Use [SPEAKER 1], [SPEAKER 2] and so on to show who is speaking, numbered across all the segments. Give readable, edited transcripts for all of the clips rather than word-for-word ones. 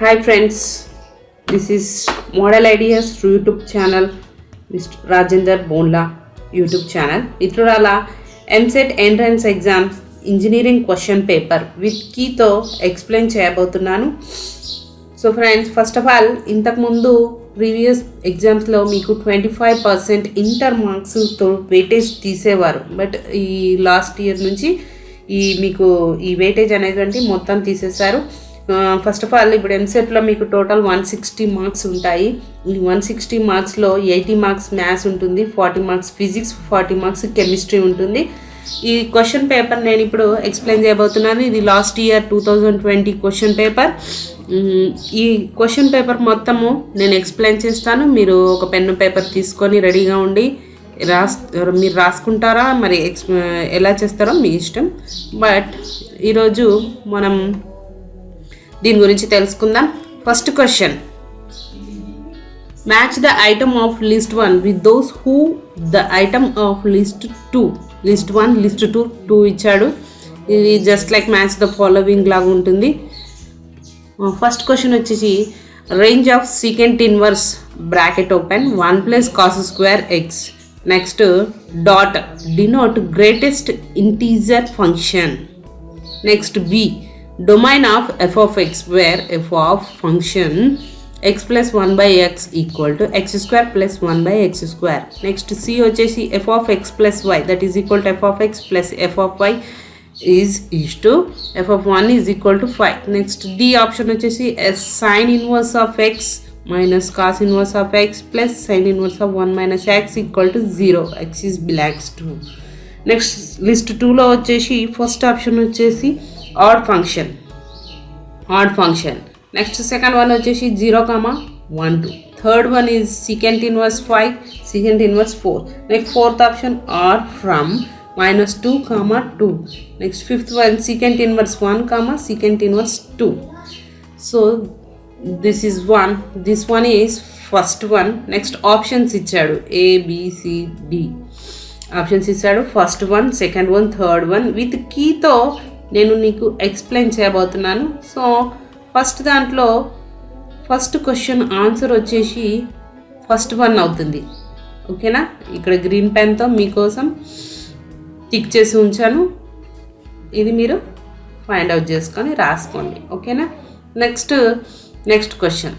[SPEAKER 1] Hi friends, this is Model Ideas YouTube channel, Mr. Rajender Bonla YouTube channel. ఇట్లురాల EAMCET entrance exams engineering question paper with కీతో explain చేయబోతున్నాను. So friends, first of all ఇంతకుముందు previous ఎగ్జామ్స్లో మీకు 25% inter మార్క్స్తో weightage తీసేవారు. But ఈ last year నుంచి మీకు ఈ వెయిటేజ్ అనేటువంటి మొత్తం తీసేశారు. ఫస్ట్ ఆఫ్ ఆల్ ఇప్పుడు ఎంసెట్లో మీకు టోటల్ 160 మార్క్స్ ఉంటాయి. ఈ 160 మార్క్స్లో 80 మార్క్స్ మ్యాథ్స్ ఉంటుంది, 40 మార్క్స్ ఫిజిక్స్, 40 మార్క్స్ కెమిస్ట్రీ ఉంటుంది. ఈ క్వశ్చన్ పేపర్ నేను ఇప్పుడు ఎక్స్ప్లెయిన్ చేయబోతున్నాను. ఇది లాస్ట్ ఇయర్ 2020 క్వశ్చన్ పేపర్. ఈ క్వశ్చన్ పేపర్ మొత్తము నేను ఎక్స్ప్లెయిన్ చేస్తాను. మీరు ఒక పెన్ను పేపర్ తీసుకొని రెడీగా ఉండి మీరు రాసుకుంటారా, మరి ఎలా చేస్తారో మీ ఇష్టం. బట్ ఈరోజు మనం దీని గురించి తెలుసుకుందాం. First question, match the item of list 1 with those who the item of list 2. List 1, list 2 ఇచ్చాడు. ఇది just like match the following లాగా ఉంటుంది. ఫస్ట్ క్వశ్చన్ వచ్చేసి range of secant inverse bracket open 1 plus cos square x. Next dot denote greatest integer function. Next B domain of f of x where f of function x plus 1 by x equal to x square plus 1 by x square. Next c వచ్చేసి f of x plus y that is equal to f of x plus f of y is to f of 1 is equal to 5. Next d option వచ్చేసి sin inverse of x minus cos inverse of x plus sin inverse of 1 minus x equal to 0. x is belongs to. Next list 2లో వచ్చేసి first option వచ్చేసి odd function. Next second one వచ్చేసి 0, 1, 2. Third one is secant inverse 5, secant inverse 4. Next fourth option are from -2, 2. Next fifth one secant inverse 1, secant inverse 2. So this one is first one. Next options ఇచ్చాడు ABCD options ఇచ్చాడు. First one, second one, third one with కీతో నేను నీకు explain చేయబోతున్నాను. So first దాంట్లో first question answer వచ్చేసి first one అవుతుంది. ఓకేనా, ఇక్కడ గ్రీన్ పెన్తో మీకోసం టిక్ చేసి ఉంచాను. ఇది మీరు ఫైండ్ అవుట్ చేసుకొని రాసుకోండి. ఓకేనా. Next question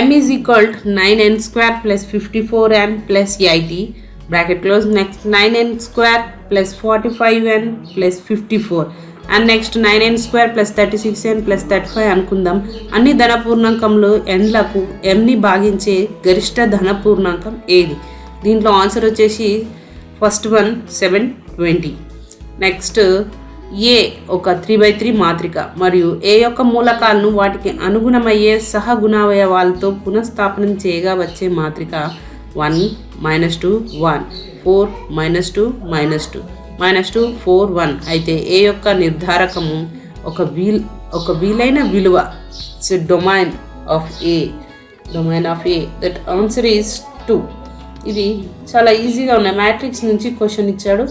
[SPEAKER 1] m is equal to 9n square plus 54n plus 80 bracket close. Next 9n square plus 45n plus 54 and next 9n square plus 36n plus 35 అనుకుందాం. అన్ని ధన పూర్ణాంకంలో ఎన్లకు mని భాగించే గరిష్ట ధన పూర్ణాంకం ఏది? దీంట్లో ఆన్సర్ వచ్చేసి ఫస్ట్ వన్ 720. నెక్స్ట్ ఏ ఒక 3/3 మాత్రిక మరియు ఏ యొక్క మూలకాలను వాటికి అనుగుణమయ్యే సహగుణావయవాలతో పునఃస్థాపనం చేయగా వచ్చే మాత్రిక 1, -2, 1, 4, -2, -2, -2, 4, 1 అయితే ఏ యొక్క నిర్ధారకము ఒక వీలైన విలువ. Domain of A that answer is 2. ఇది చాలా ఈజీగా ఉన్నాయి. మ్యాట్రిక్స్ నుంచి క్వశ్చన్ ఇచ్చాడు.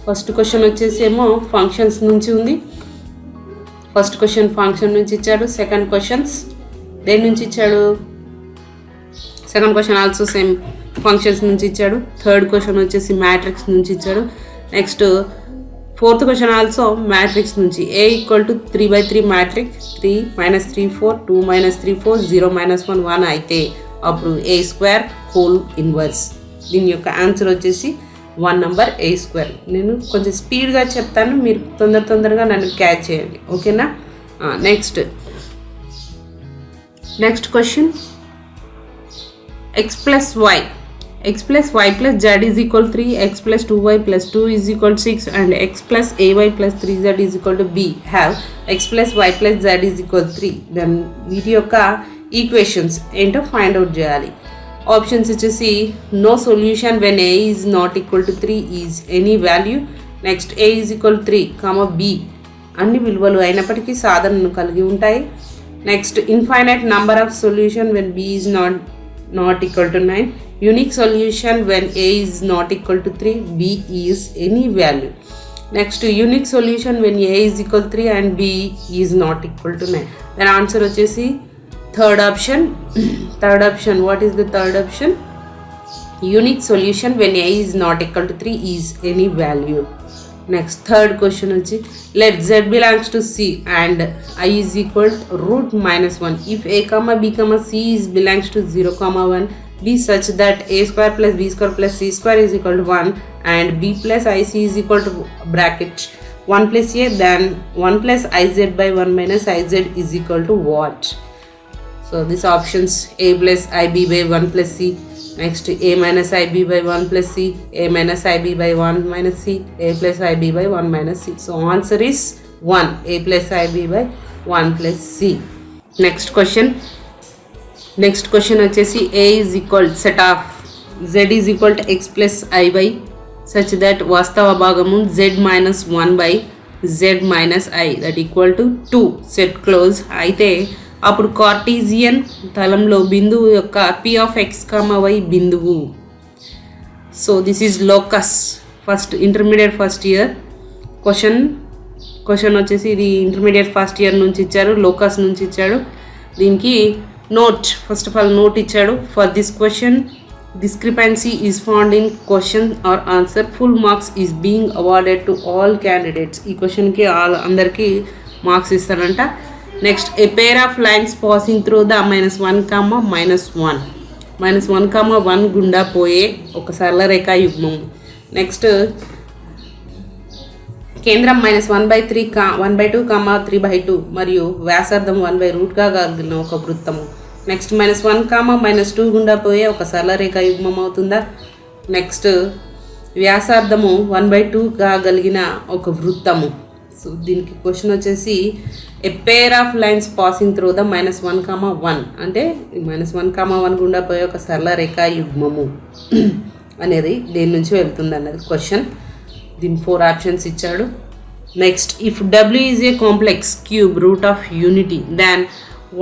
[SPEAKER 1] ఫస్ట్ క్వశ్చన్ వచ్చేసి ఏమో ఫంక్షన్స్ నుంచి ఉంది. ఫస్ట్ క్వశ్చన్ ఫంక్షన్ నుంచి ఇచ్చాడు. సెకండ్ క్వశ్చన్స్ దేని నుంచి ఇచ్చాడు? Second question also same functions నుంచి ఇచ్చాడు. థర్డ్ క్వశ్చన్ వచ్చేసి మ్యాట్రిక్స్ నుంచి ఇచ్చాడు. Next fourth question also matrix నుంచి. A = 3/3 మ్యాట్రిక్స్ 3 - 3 4 2 - 3 4 0 - 1 1 అయితే అప్పుడు A² హోల్ ఇన్వర్స్. దీని యొక్క ఆన్సర్ వచ్చేసి 1 నెంబర్ A². నేను కొంచెం స్పీడ్గా చెప్తాను, మీరు తొందరగా నన్ను క్యాచ్ చేయండి. ఓకేనా. Next question x plus y plus z is equal to 3, x plus 2y plus 2 is equal to 6 and x plus ay plus 3z is equal to b have x plus y plus z is equal to 3. Then వీటి యొక్క equations ఏంటో find out చేయాలి. Options వచ్చేసి no solution when a is not equal to 3 is any value. Next a is equal to 3, b అన్ని విలువలు అయినప్పటికీ సాధనను కలిగి ఉంటాయి. Next infinite number of solution when b is not equal to 9. Unique solution when a is not equal to 3, b is any value. Next unique solution when a is equal 3 and b is not equal to 9. దాని answer వచ్చేసి third option. What is the third option? Unique solution when a is not equal to 3 is any value. Next third question వచ్చి let z belongs to c and i is equal root -1 if a, b, c is belongs to 0, 1 be such that a square plus b square plus c square is equal to 1 and b plus ic is equal to bracket 1 plus a, then 1 plus iz by 1 minus iz is equal to what? So these options a plus ib by 1 plus c, next a minus ib by 1 plus c, a minus ib by 1 minus c, a plus ib by 1 minus c. So answer is 1, a plus ib by 1 plus c. Next question వచ్చేసి a is equal set of z is equal to x plus i by such that వాస్తవ భాగము z minus 1 by z minus i that equal to 2 set close అయితే అప్పుడు Cartesian తలంలో బిందువు యొక్క p of x, y బిందువు. So this is locus. Intermediate first year question వచ్చేసి ఇది intermediate first year నుంచి ఇచ్చారు, లోకస్ నుంచి ఇచ్చాడు. దీనికి note, first of all note ఇచ్చాడు. For this question discrepancy is found in question or answer, full marks is being awarded to all candidates. ఈ క్వశ్చన్కి అందరికీ మార్క్స్ ఇస్తారంట. Next A pair of lines passing through the -1, గుండా పోయే ఒక సరళ రేఖా యుగ్మం. Next కేంద్రం -1/3, 1/2, 3/2 మరియు వ్యాసార్థం 1/√గా కలిగిన ఒక వృత్తము. నెక్స్ట్ -1, -2 గుండా పోయే ఒక సరళ రేఖ యుగ్మం అవుతుందా? నెక్స్ట్ వ్యాసార్థము 1/2గా కలిగిన ఒక వృత్తము. సో దీనికి క్వశ్చన్ వచ్చేసి a pair of lines passing through the -1, అంటే -1, గుండా పోయే ఒక సరళ రేఖ యుగ్మము అనేది దేని నుంచి వెళ్తుంది అన్నది క్వశ్చన్. దీని 4 ఆప్షన్స్ ఇచ్చాడు. Next if w is a complex cube root of unity then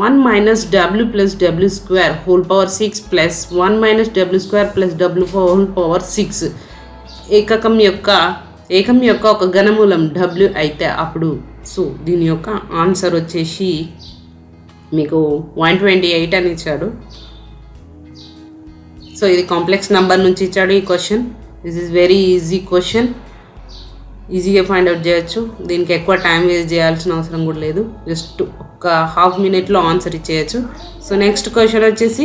[SPEAKER 1] 1 minus w plus w square whole power 6 plus 1 minus w square plus w whole power 6 ఏకం యొక్క ఒక ఘనమూలం w అయితే అప్పుడు సో దీని యొక్క ఆన్సర్ వచ్చేసి మీకు 128 అని ఇచ్చాడు. సో ఇది కాంప్లెక్స్ నెంబర్ నుంచి ఇచ్చాడు ఈ question. This is very easy question, ఈజీగా ఫైండ్ అవుట్ చేయొచ్చు. దీనికి ఎక్కువ టైం వేస్ట్ చేయాల్సిన అవసరం కూడా లేదు, జస్ట్ ఒక హాఫ్ మినిట్లో ఆన్సర్ ఇచ్చేయచ్చు. సో నెక్స్ట్ క్వశ్చన్ వచ్చేసి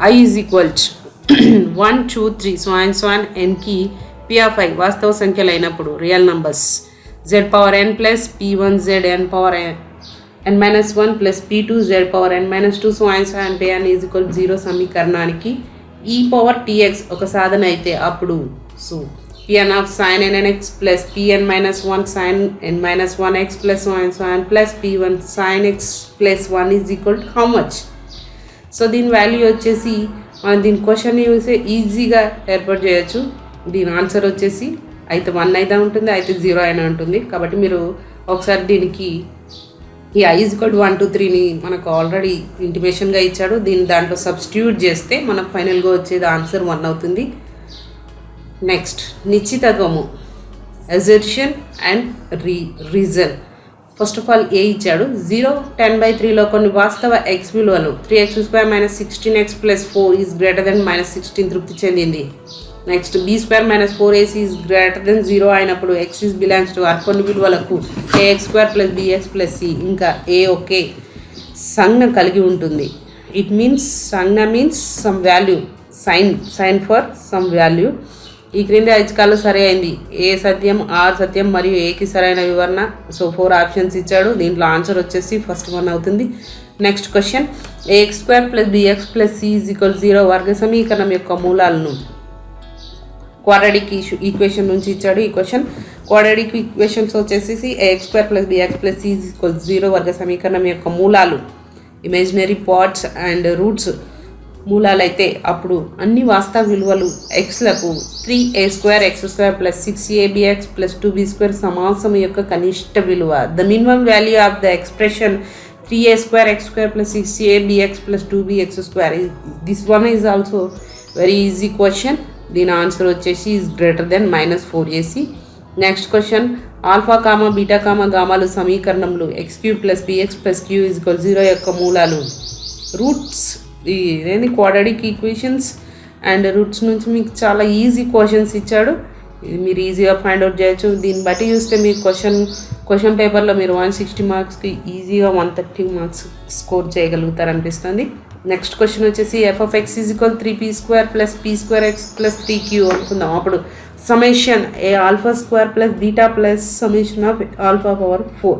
[SPEAKER 1] i ఈజ్ ఈక్వల్ 1, 2, 3 సో nకి p of i వాస్తవ సంఖ్యలు అయినప్పుడు real numbers z power n plus p1z n power n minus 1 plus p2z power n minus 2 so అంటే n ఈజ్ ఈక్వల్ 0 సమీకరణానికి e power tx ఒక సాధన అయితే అప్పుడు so pn of sin nx plus pn minus 1 sin n minus 1x plus so and plus p1 sin x plus 1 is equal to how much? So దీని value వచ్చేసి మనం దీని question చూస్తే ఈజీగా ఏర్పాటు చేయొచ్చు. దీని ఆన్సర్ వచ్చేసి అయితే 1 అయితే ఉంటుంది, అయితే 0 అయినా ఉంటుంది. కాబట్టి మీరు ఒకసారి దీనికి ఈ i is equal to 1, 2, 3ని మనకు ఆల్రెడీ ఇంటిమేషన్గా ఇచ్చాడు. దాంట్లో సబ్స్టిట్యూట్ చేస్తే మనకు ఫైనల్గా వచ్చేది ఆన్సర్ 1 అవుతుంది. నెక్స్ట్ నిశ్చితత్వము assertion and reason. First of all A ఇచ్చాడు. 0, 10/3లో కొన్ని వాస్తవ ఎక్స్ విలువలు 3x² - 16x + 4 is greater then -16 తృప్తి చెందింది. Next b² - 4ac is greater then 0 అయినప్పుడు x ఈజ్ బిలాంగ్స్ టు కొన్ని విలువలకు ax² + bx + c ఇంకా a ఒకే సంజ్ఞ కలిగి ఉంటుంది. ఇట్ మీన్స్ సంజ్ఞ means some value, sign for some value. ఈ క్రింది ఐచ్ఛికాలు సరి అయింది. ఏ సత్యం, ఆర్ సత్యం మరియు ఏకి సరైన వివరణ. సో 4 ఆప్షన్స్ ఇచ్చాడు. దీంట్లో ఆన్సర్ వచ్చేసి ఫస్ట్ 1 అవుతుంది. Next question ax² + bx + c = 0 వర్గ సమీకరణం యొక్క మూలాలను క్వాడ్రాటిక్ ఈక్వేషన్ నుంచి ఇచ్చాడు ఈ క్వశ్చన్. క్వాడ్రాటిక్ ఈక్వేషన్స్ వచ్చేసి ax² + bx + c = 0 వర్గ సమీకరణం యొక్క మూలాలు ఇమాజినరీ పార్ట్స్ అండ్ రూట్స్ మూలాలైతే అప్పుడు అన్ని వాస్తవ విలువలు xలకు 3a² x² + 6abx + 2b² సమాసం యొక్క కనిష్ట విలువ. The minimum value of the expression 3a² x² + 6abx + 2bx². This one is also very easy question. దీని ఆన్సర్ వచ్చేసి is greater than -4ac. Next question alpha comma beta comma గామాలు సమీకరణములు x³ + px + q = 0 యొక్క మూలాలు. Roots ఇదేంటి quadratic equations and roots నుంచి మీకు చాలా ఈజీ క్వశ్చన్స్ ఇచ్చాడు. ఇది మీరు ఈజీగా ఫైండ్ అవుట్ చేయొచ్చు. దీన్ని బట్టి చూస్తే మీరు క్వశ్చన్ పేపర్లో మీరు 160 మార్క్స్కి ఈజీగా 130 మార్క్స్ స్కోర్ చేయగలుగుతారు అనిపిస్తుంది. నెక్స్ట్ క్వశ్చన్ వచ్చేసి f(x) = 3p² + p²x + 3q అనుకుందాం. అప్పుడు summation α² + beta plus summation of α⁴.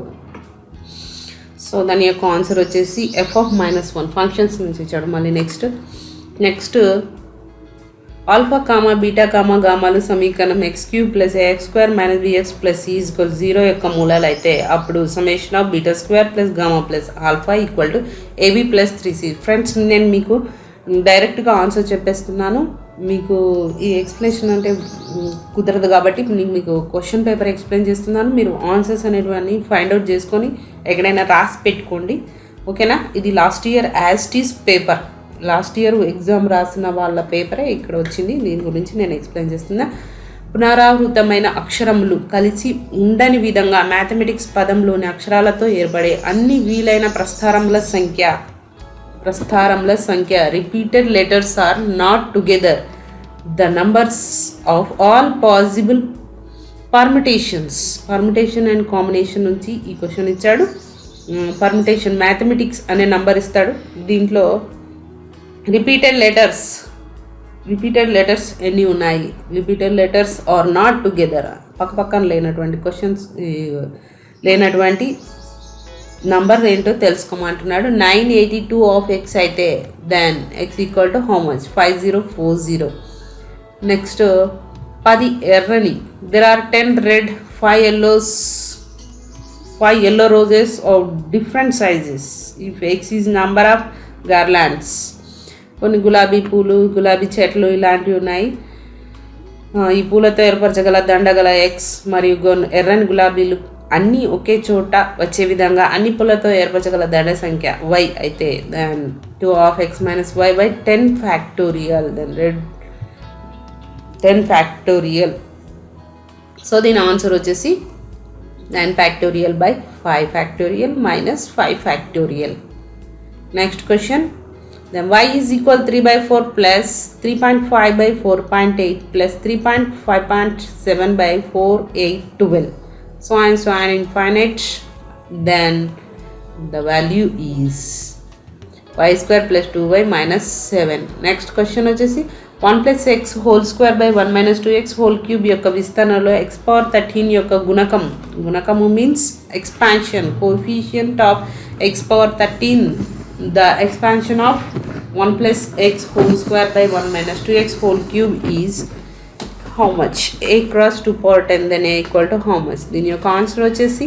[SPEAKER 1] So దాని యొక్క ఆన్సర్ వచ్చేసి f(-1) ఫంక్షన్స్ నుంచి ఇచ్చాడు. మళ్ళీ next alpha comma beta comma గామాలు సమీకరణం x³ + ax² - bx + c = 0 యొక్క మూలాలు అయితే అప్పుడు summation of β² + gamma plus alpha = ab + 3c. Friends, నేను మీకు డైరెక్ట్గా ఆన్సర్ చెప్పేస్తున్నాను. మీకు ఈ ఎక్స్ప్లెనేషన్ అంటే కుదరదు కాబట్టి మీకు క్వశ్చన్ పేపర్ ఎక్స్ప్లెయిన్ చేస్తున్నాను. మీరు ఆన్సర్స్ అనేటివన్నీ ఫైండ్ అవుట్ చేసుకొని ఎక్కడైనా రాసి పెట్టుకోండి. ఓకేనా? ఇది last year as paper, last year exam రాసిన వాళ్ళ పేపరే ఇక్కడ వచ్చింది. దీని గురించి నేను ఎక్స్ప్లెయిన్ చేస్తున్నా. పునరావృతమైన అక్షరములు కలిసి ఉండని విధంగా మ్యాథమెటిక్స్ పదంలోని అక్షరాలతో ఏర్పడే అన్ని వీలైన ప్రస్తారముల సంఖ్య repeated letters are not together the numbers of all possible permutation and combination నుంచి ఈ క్వశ్చన్ ఇచ్చాడు. పర్మిటేషన్ మ్యాథమెటిక్స్ అనే నంబర్ ఇస్తాడు. దీంట్లో రిపీటెడ్ లెటర్స్ ఎన్ని ఉన్నాయి, repeated letters are not together, పక్కన లేనటువంటి నంబర్ ఏంటో తెలుసుకోమంటున్నాడు. 982 ఆఫ్ x అయితే then x = how much? 5040. Next 10 ఎర్రని, there are 10 red, 5 yellow roses of different sizes if x is number of garlands. కొన్ని గులాబీ పూలు, గులాబీ చెట్లు ఇలాంటివి ఉన్నాయి. ఈ పూలతో ఏర్పరచగల దండగల ఎక్స్ మరియు ఎర్రని గులాబీలు అన్నీ ఒకే చోట వచ్చే విధంగా అన్ని పూలతో ఏర్పరచగల దండ సంఖ్య y అయితే then 2 of x - y by 10 factorial, then red 10 factorial. So దీని ఆన్సర్ వచ్చేసి 9 factorial by 5 factorial minus 5 factorial. Next question. Then y = 3/4 plus 3.5 by 4.8 plus 3.5.7 by 4, 8, 12. So on infinite. Then the value is y² + 2y - 7. Next question వచ్చేసి 1 + x² by 1 - 2x³ యొక్క విస్తరణలో x⁻13 యొక్క గుణకము means expansion coefficient of x⁻13. The expansion of 1 + x² by 1 - 2x³ is how much? a × 2 then a = how much? దీని యొక్క answer వచ్చేసి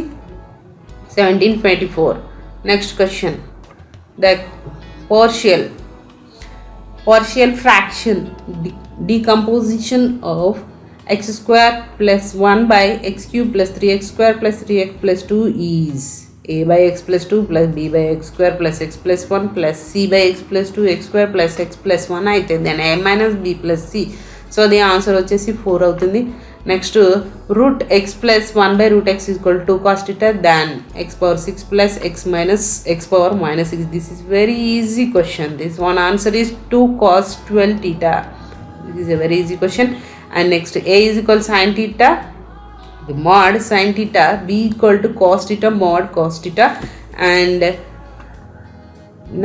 [SPEAKER 1] 1724. Next question. The partial fraction decomposition of x² + 1 by x³ + 3x² + 3x + 2 is a/x + 2 + b/x² + x + 1 + c/x + 2 x² + x + 1 అయితే then a - b + c. So the answer వచ్చేసి 4 అవుతుంది. Next √x + 1/√x = 2 cos θ then x⁻6 + x - x⁻−6. This is very easy question. This one answer is 2 cos 12 θ. This is a very easy question. And next a = sin θ mod sin θ, b = cos θ mod cos θ, and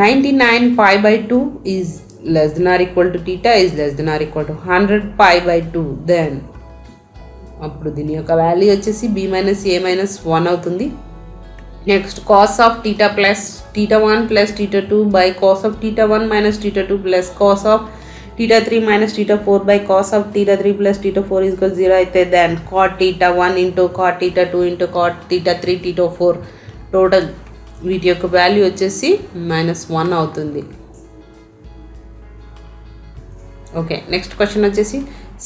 [SPEAKER 1] 99 π/2 is less than or equal to θ is less than or equal to 100 π/2. Then అప్పుడు దీని యొక్క value వచ్చేసి b - a - 1 అవుతుంది. Next cos of θ plus θ1 plus θ2 by cos of θ1 minus θ2 plus cos of θ3 minus θ4 by cos of θ3 plus θ4 is equal to 0 అయితే దెన్ cot θ1 into cot θ2 into cot θ3 θ4 total వీటి యొక్క value వచ్చేసి -1 అవుతుంది. ఓకే, నెక్స్ట్ క్వశ్చన్ వచ్చేసి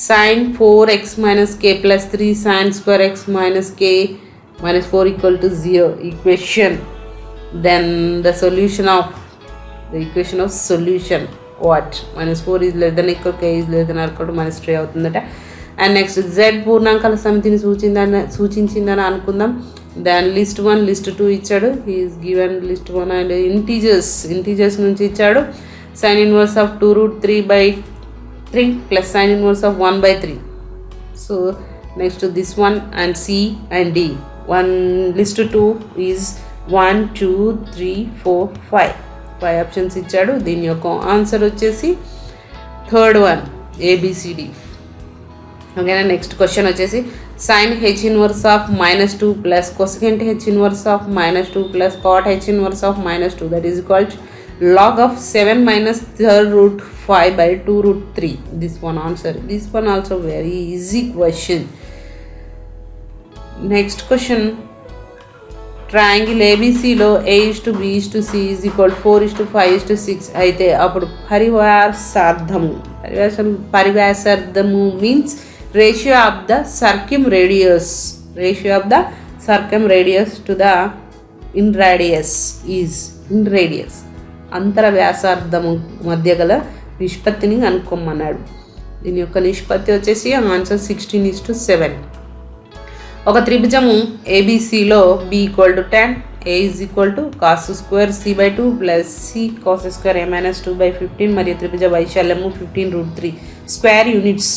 [SPEAKER 1] sin 4x minus k plus 3 sin square x minus k minus 4 equal to 0 equation. Then the equation of solution what? -4 is less than equal k is less than or equal to -3 అవుతుందట. And next Z పూర్ణాంకాల సమితిని సూచించిందని అనుకుందాం. దాన్ list 1 list 2 ఇచ్చాడు. He is given list 1 and integers నుంచి ఇచ్చాడు. Sine inverse of 2√3/3 plus sine inverse of 1/3. So next this one and C and D. List 2 is 1 2 3 4 5 options ఇచ్చాడు. దీని యొక్క ఆన్సర్ వచ్చేసి థర్డ్ వన్ ABCD. ఓకేనా. నెక్స్ట్ క్వశ్చన్ వచ్చేసి sine H inverse of -2 plus cosecant H inverse of -2 plus cot H inverse of -2 that is equal log of 7 minus 3/5/2√3. This one answer. This one also very easy question. Next question. Triangle ఏబీసీలో A:B:C is equal 4:5:6 అయితే అప్పుడు పరివ్యాసార్థము means ratio of the circumradius to the inradius అంతర వ్యాసార్థము మధ్య గల నిష్పత్తిని కనుక్కోమన్నాడు. దీని యొక్క నిష్పత్తి వచ్చేసి ఆన్సర్ 16:7. ఒక త్రిభుజము ఏబీసీలో B = 10, A = cos² C/2 plus C cos² A-2/15 మరియు త్రిభుజ వైశాల్యము 15√3 స్క్వేర్ యూనిట్స్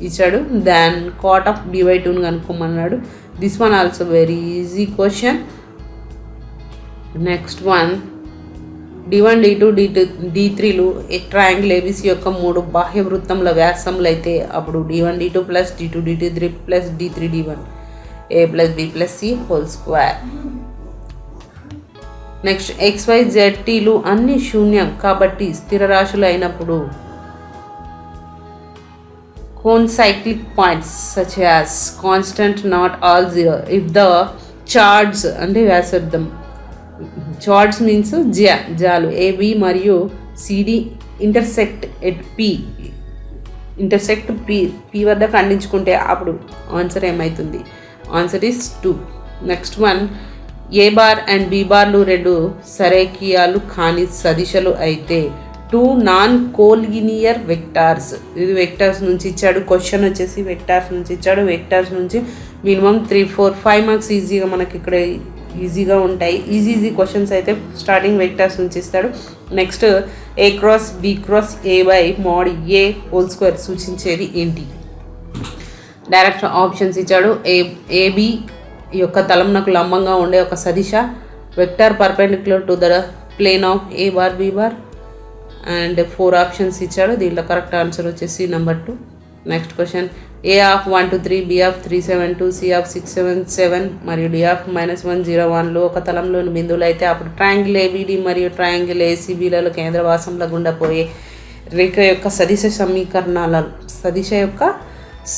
[SPEAKER 1] ఇచ్చాడు. దాన్ కాట్ ఆఫ్ B/2ను కనుక్కోమన్నాడు. This one also very easy question. Next one D1 D2 D3లు ట్రయాంగిల్ ఏబీసీ యొక్క 3 బాహ్య వృత్తముల వ్యాసములు అయితే అప్పుడు D1 D2 plus D2 D3 plus D3 D1 A plus B plus C whole square. Next XYZTలు అన్ని శూన్యం కాబట్టి స్థిర రాశులు అయినప్పుడు concyclic points such as constant not all zero if the chords అంటే వ్యాసార్థం చార్ట్స్ మీన్స్ జాలు AB మరియు CD ఇంటర్సెక్ట్ ఎట్ P వద్ద ఖండించుకుంటే అప్పుడు ఆన్సర్ ఏమవుతుంది? Answer is 2. Next one A bar and B బార్లు 2 సరేఖీయాలు కాని సదిశలు అయితే 2 నాన్ కోలినియర్ వెక్టార్స్. ఇది వెక్టార్స్ నుంచి ఇచ్చాడు. క్వశ్చన్ వచ్చేసి వెక్టార్స్ నుంచి ఇచ్చాడు. వెక్టార్స్ నుంచి మినిమం 3 4 5 మార్క్స్ ఈజీగా మనకి ఇక్కడ ఈజీగా ఉంటాయి. ఈజీ క్వశ్చన్స్ అయితే స్టార్టింగ్ వెక్టార్స్ నుంచి ఇస్తాడు. Next A×B×A/mod A whole square సూచించేది ఏంటి? డైరెక్ట్ ఆప్షన్స్ ఇచ్చాడు. AB యొక్క తలంనకు లంబంగా ఉండే ఒక సదిశ vector perpendicular to the plane of A bar B bar and 4 options ఇచ్చాడు. దీంట్లో కరెక్ట్ ఆన్సర్ వచ్చేసి number 2. Next question A(123), B(372), C(677) మరియు D(-101)లు ఒక తలంలోని బిందువులు అయితే అప్పుడు ట్రయాంగిల్ ABD మరియు ట్రయాంగిల్ ACBలలో కేంద్రవాసంలో గుండా పోయే రేఖ యొక్క సదిశ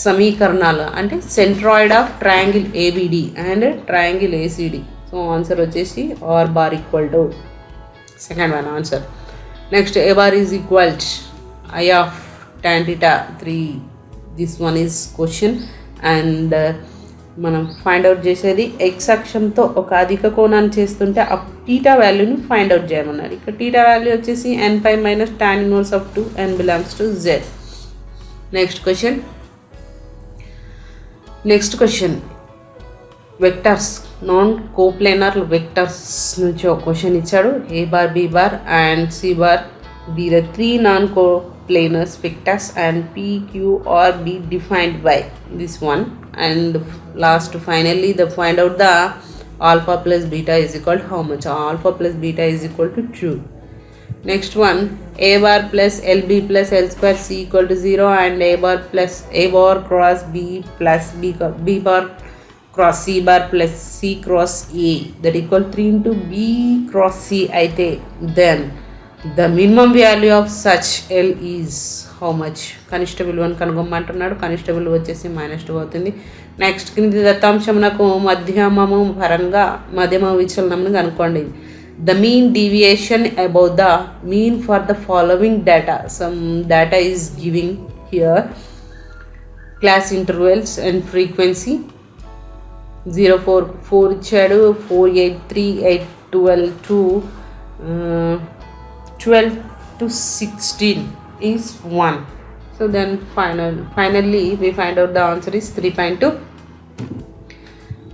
[SPEAKER 1] సమీకరణాలు అంటే centroid of triangle ABD and triangle ACD. So answer వచ్చేసి R bar equal to second one answer. Next A bar is equal I of tan θ 3. This one is question and మనం find out చేసేది X అక్షంతో ఒక అధిక కోణాన్ని చేస్తుంటే ఆ θ వాల్యూని find out చేయమన్నారు. ఇక్కడ θ వాల్యూ వచ్చేసి n⁻ tan inverse of 2 n belongs to Z. Next question vectors non coplanar vectors నుంచి ఒక క్వశ్చన్ ఇచ్చాడు. A bar B bar and C bar be the 3 non-coplanar vectors and P, Q or B defined by this one. And last finally the find out the alpha plus beta is equal to how much? Alpha plus beta is equal to 2. Next one, A bar plus LB plus L square C equal to 0 and A bar cross B plus B bar cross C bar plus C cross A that equal 3 into B cross C అయితే then the minimum value of such L is how much? కనిష్ట విలువను కనుగొమ్మంటున్నాడు. కనిష్ట విలువ వచ్చేసి -2 అవుతుంది. Next కింది దత్తాంశమునకు మధ్యమము పరంగా మధ్యమ విచలనమును కనుక్కోండి. The mean deviation above the mean for the following data. Some data is giving here. Class intervals and frequency 044 ఇచ్చాడు. 483 812 to 12 to 16 is 1. So then finally we find out the answer is 3.2.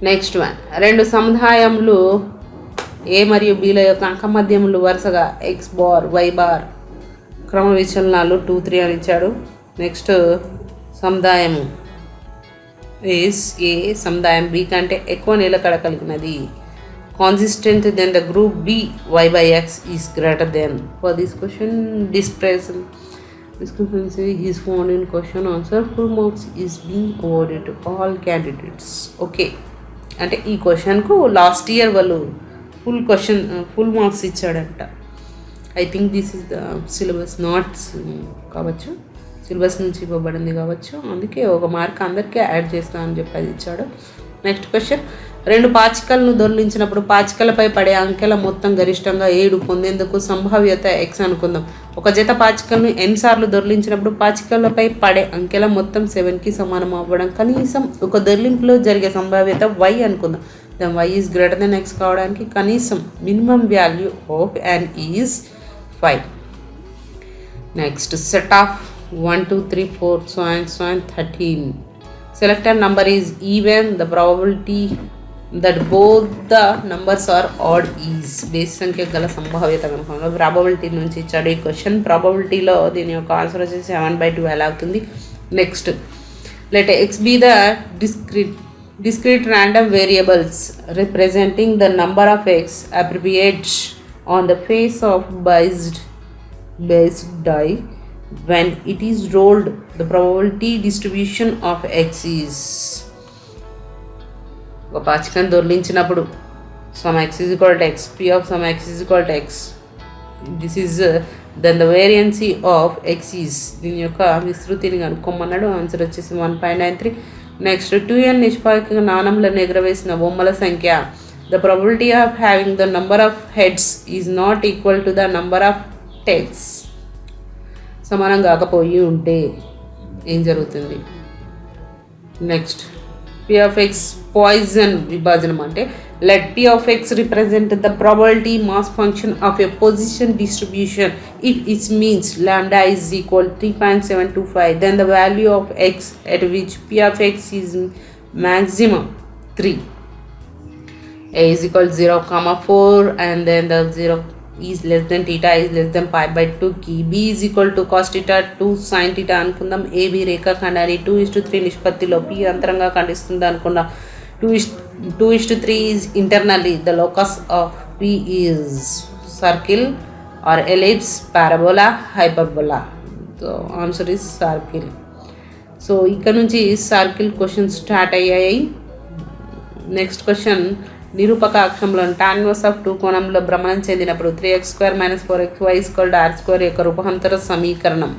[SPEAKER 1] Next one, రెండు సముదాయములు ఏ మరియు బిల యొక్క అంకమధ్యములు వరుసగా X bar why bar క్రమ విచలనాలు 2 3 అని ఇచ్చాడు. Next సముదాయము is A, సముదాయం B కంటే ఎక్కువ నిలకడ కలిగినది. Consistent then the group B y by x is greater than. For this question, discrepancy is found in question answer. Full marks is being awarded to all candidates. Okay, అంటే ఈ క్వశ్చన్కు last year వాళ్ళు full marks ఇచ్చాడంట. I think this is the syllabus నాట్స్ కావచ్చు, syllabus నుంచి ఇవ్వబడింది కావచ్చు, అందుకే ఒక మార్క్ అందరికీ యాడ్ చేస్తామని చెప్పి అది ఇచ్చాడు. నెక్స్ట్ క్వశ్చన్, రెండు పాచికలను దొర్లించినప్పుడు పాచికలపై పడే అంకెల మొత్తం గరిష్టంగా 7 పొందేందుకు సంభావ్యత x అనుకుందాం. ఒక జత పాచికలను ఎన్నిసార్లు దొర్లించినప్పుడు పాచికలపై పడే అంకెల మొత్తం 7కి సమానం అవ్వడం కనీసం ఒక దొర్లింపులో జరిగే సంభావ్యత y అనుకుందాం. Then y is greater than x కావడానికి కనీసం minimum value of n is 5. Next set of 1 2 3 4 so and 13. Selected number is even. The probability that both the numbers are odd is. Base సంఖ్య గల సంభావ్యత కనుక probability నుంచి ఇచ్చాడు ఈ question. ప్రాబబిలిటీలో దీని యొక్క ఆన్సర్ వచ్చేసి 7/2 ఎలా అవుతుంది. Next, let X be the discrete random variables representing the number of x appropriate on the face of based die. When it is rolled, the probability distribution of x is. ఒక పాచికను దొర్లించినప్పుడు some x is equal to x, p of some x is equal to x. This is then the variance of x is. దీని యొక్క విస్తృతిని కనుక్కోమన్నాడు. Answer వచ్చేసి 1.93. Next, 2n నిష్పాదిక నాణంలను ఎగరవేసిన బొమ్మల సంఖ్య. The probability of having the number of heads is not equal to the number of tails. సమానం కాకపోయి ఉంటే ఏం జరుగుతుంది. Next, p of x Poisson విభాజనం అంటే let p of x represent the probability mass function of a Poisson distribution if its means lambda is equal 3.725 then the value of x at which p of x is maximum 3. a is equal to 0, 4 and then the 0 is less than theta is less than pi by 2 కి b is equal to cos theta 2 sin theta అనుకుందాం. ab రేఖాఖండాన్ని 2:3 నిష్పత్తిలో p అంతరంగా ఖండిస్తుంది అనుకుందాం. 2:3 is internally. The locus of p is circle or ellipse, parabola, hyperbola. So answer is circle. So ఇక్కడ నుంచి circle question start అయ్యాయి. Next question, నిరూపక అక్షంలో tan inverse of 2 కోణంలో భ్రమణం చెందినప్పుడు 3x² - 4xy = r² యొక్క రూపాంతర సమీకరణం.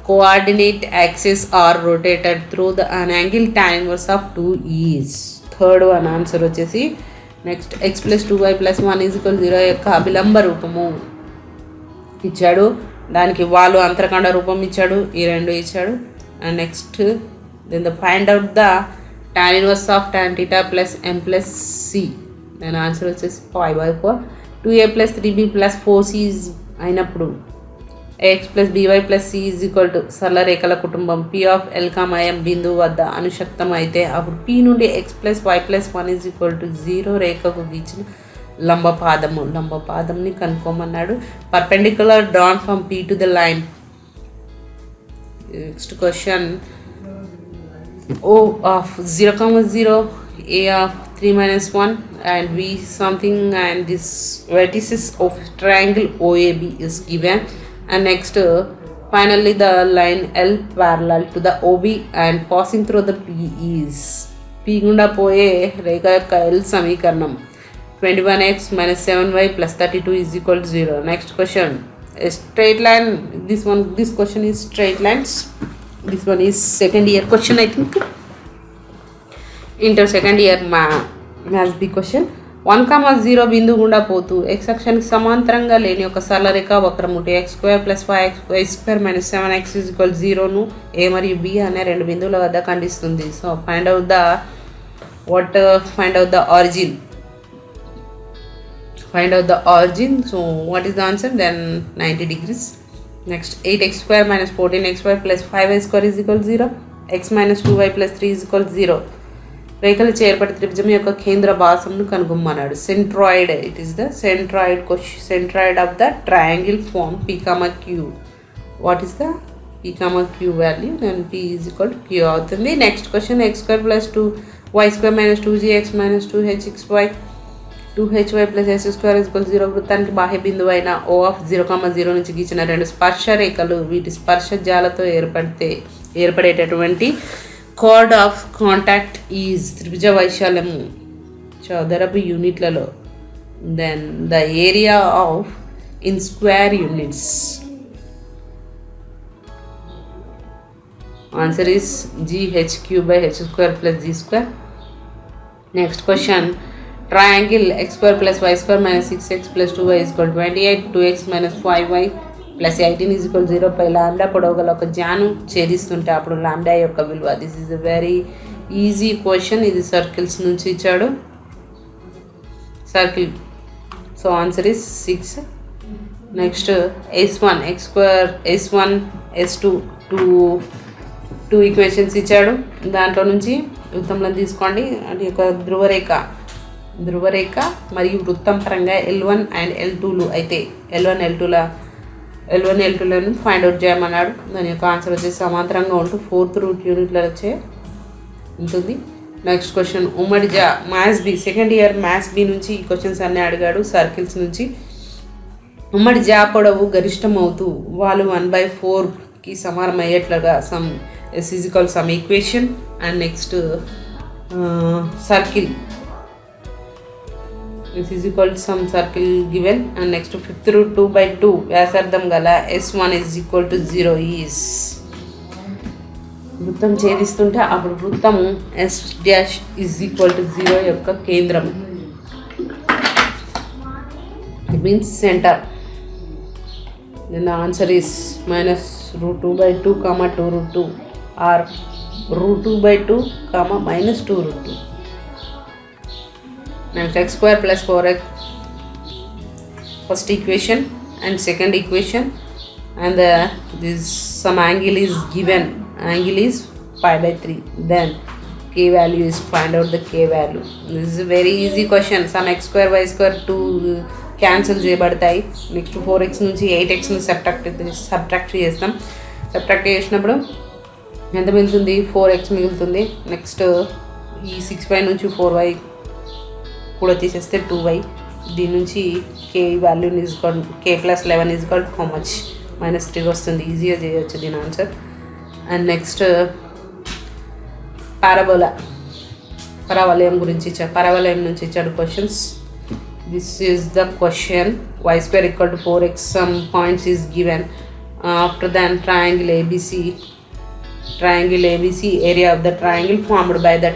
[SPEAKER 1] Coordinate axis are rotated through an angle tan inverse of 2 is. Third one answer వచ్చేసి నెక్స్ట్, x + 2y + 1 = 0 యొక్క అభిలంబ రూపము ఇచ్చాడు. దానికి వాళ్ళు అంతరఖండ రూపం ఇచ్చాడు, ఈ రెండు ఇచ్చాడు. And next, then the find out the tan inverse of tan theta plus m plus c. దాని ఆన్సర్ వచ్చేసి 5/4. 2a + 3b + 4c అయినప్పుడు ax + by + c = సరళ రేఖల కుటుంబం. p of l, m బిందువు వద్ద అనుశక్తం అయితే అప్పుడు p నుండి x + y + 1 = 0 రేఖకు గీచిన లంబపాదంని కనుక్కోమన్నాడు. Perpendicular drawn from p to the line. Next question, O of 0, A of 3 - 1 and B something and this vertices of triangle OAB is given. And next, finally the line L parallel to the OB and passing through the P is. P గుండా పోయే రేఖ యొక్క L సమీకరణం 21x - 7y + 32 = 0. Next question, a straight line. This question is straight lines. This one is second year question, I think. Inter second year maths the question. 1, 0 బిందువు గుండా పోతూ x అక్షానికి సమాంతరంగా లేని ఒక సరళరేఖ వక్రం ఉంటే x² + 5y² - 7x = 0ను a మరియు b అనే రెండు బిందువుల వద్ద ఖండిస్తుంది. So find out the origin. So what is the answer? Then 90 degrees. Next 8x square minus 14xy plus 5y square is equal to 0. x minus 2y plus 3 is equal to 0. రేఖలు చేర్పడి త్రిభుజం యొక్క కేంద్ర భాసంను కనుగొమ్మన్నాడు. Centroid, it is the centroid of the triangle form p, q. What is the p, q value? Then p is equal to q అవుతుంది. Next question x square plus 2y square minus 2gx minus 2hxy 2hy plus s square is equal 0. వృత్తానికి బాహ్య బిందువు అయిన O of 0,0 నుంచి గీచిన రెండు స్పర్శ రేఖలు వీటి స్పర్శ జాలతో ఏర్పడేటటువంటి కార్డ్ ఆఫ్ కాంటాక్ట్ ఈజ్ త్రిభుజ వైశాల్యము చదరపు యూనిట్లలో. Then the area of in square units. Answer is GHQ by h square plus g square. Next question triangle x square plus y square minus 6x plus 2y is equal to 28, 2x minus 5y plus 18 is equal 0 పై lambda పొడవు గల ఒక జాను ఛేదిస్తుంటే అప్పుడు lambda యొక్క విలువ. This is a very easy question. ఇది సర్కిల్స్ నుంచి ఇచ్చాడు, circle. So answer is 6. Next S1 x square S1 S2 two equations ఇచ్చాడు. దాంట్లో నుంచి వృత్తంలో తీసుకోండి. అది ఒక ధ్రువరేఖ మరియు వృత్తం పరంగా L1 అండ్ L2లు అయితే L1 L2లను ఫైండ్ అవుట్ చేయమన్నాడు. దాని యొక్క ఆన్సర్ వచ్చేసి సమాంతరంగా ఉంటూ 4th రూట్ యూనిట్ల వచ్చే ఉంటుంది. నెక్స్ట్ క్వశ్చన్ ఉమ్మడి maths B second year maths B నుంచి ఈ క్వశ్చన్స్ అన్నీ అడిగాడు సర్కిల్స్ నుంచి. ఉమ్మడి పొడవు గరిష్టం అవుతూ వాళ్ళు 1/4కి సమానమయ్యేట్లుగా sum S is equal some equation. And next circle this is equal to some circle given. And next 5th root 2/2 వ్యాసార్థం గల S1 is equal to 0 is. వృత్తం ఛేదిస్తుంటే అప్పుడు వృత్తము S dash is equal to 0 యొక్క కేంద్రం. It means center. Then the answer is minus root 2/2 comma 2 root 2 or root 2/2 comma minus 2 root 2. Next x square plus 4x first equation and second equation, and this some angle is given. Angle is pi/3. Then k value is find out the k value. This is a very easy question. Some x square y square 2 cancel చేయబడతాయి. Next 4x నుంచి 8xని subtract చేస్తాం. Subtract చేసినప్పుడు ఎంత మిగులుతుంది? 4x మిగులుతుంది. Next ఈ 6y నుంచి 4y కూడా తీసేస్తే 2y. దీని నుంచి k వాల్యూని k plus 11 is equal to how much? -3 వస్తుంది. ఈజీగా చేయొచ్చు దీని ఆన్సర్. అండ్ నెక్స్ట్ పరావలయం గురించి పరావలయం నుంచి ఇచ్చాడు questions. This is the question. y square equal to 4x, some points is given. After that triangle ABC, area of the triangle formed by the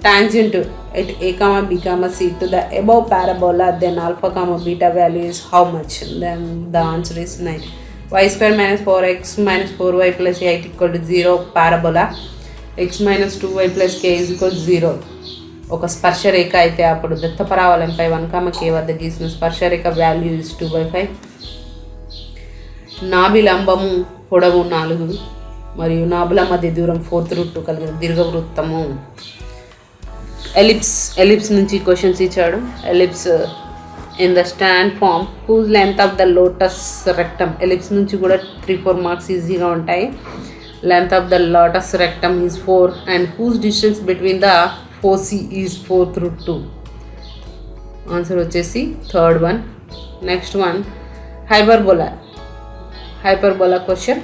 [SPEAKER 1] tangent at a comma b comma c to the above parabola, then alpha comma beta value is how much? Then the answer is 9. Y square minus 4x minus 4y plus 8 equal to 0 parabola. X minus 2y plus k is equal to 0. ఒక స్పర్శరేఖ అయితే అప్పుడు దత్త పరావలంపై 1, k వద్ద గీసిన స్పర్శరేఖ value is 2/5. నాభి లంబము పొడవు 4 మరియు నాభుల మధ్య దూరం 4th root 2 కలిగిన దీర్ఘవృత్తము. ఎలిప్స్ నుంచి క్వశ్చన్స్ ఇచ్చాడు. Ellipse in the stand form whose length of the latus rectum. Ellipse నుంచి కూడా 3-4 మార్క్స్ ఈజీగా ఉంటాయి. Length of the latus rectum is 4 and whose distance between the foci is 4th root 2. Answer వచ్చేసి 3rd one. Next one hyperbola question.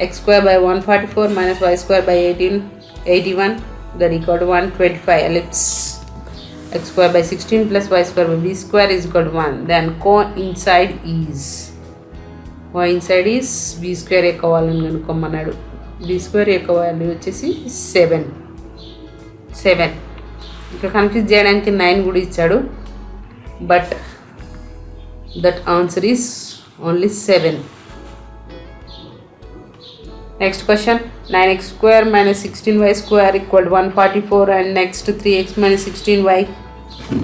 [SPEAKER 1] x square by 144 minus y square by 81 that equal to 125. Ellipse x square by 16 plus y square by b square is equal to 1. Then coincide is b square యొక్క వాల్యూని కనుక్కోమన్నాడు. b square యొక్క value వచ్చేసి 7. ఇక్కడ confuse చేయడానికి 9 కూడా ఇచ్చాడు, but that answer is only 7. Next question, 9x square minus 16y square equal to 144 and next 3x minus 16y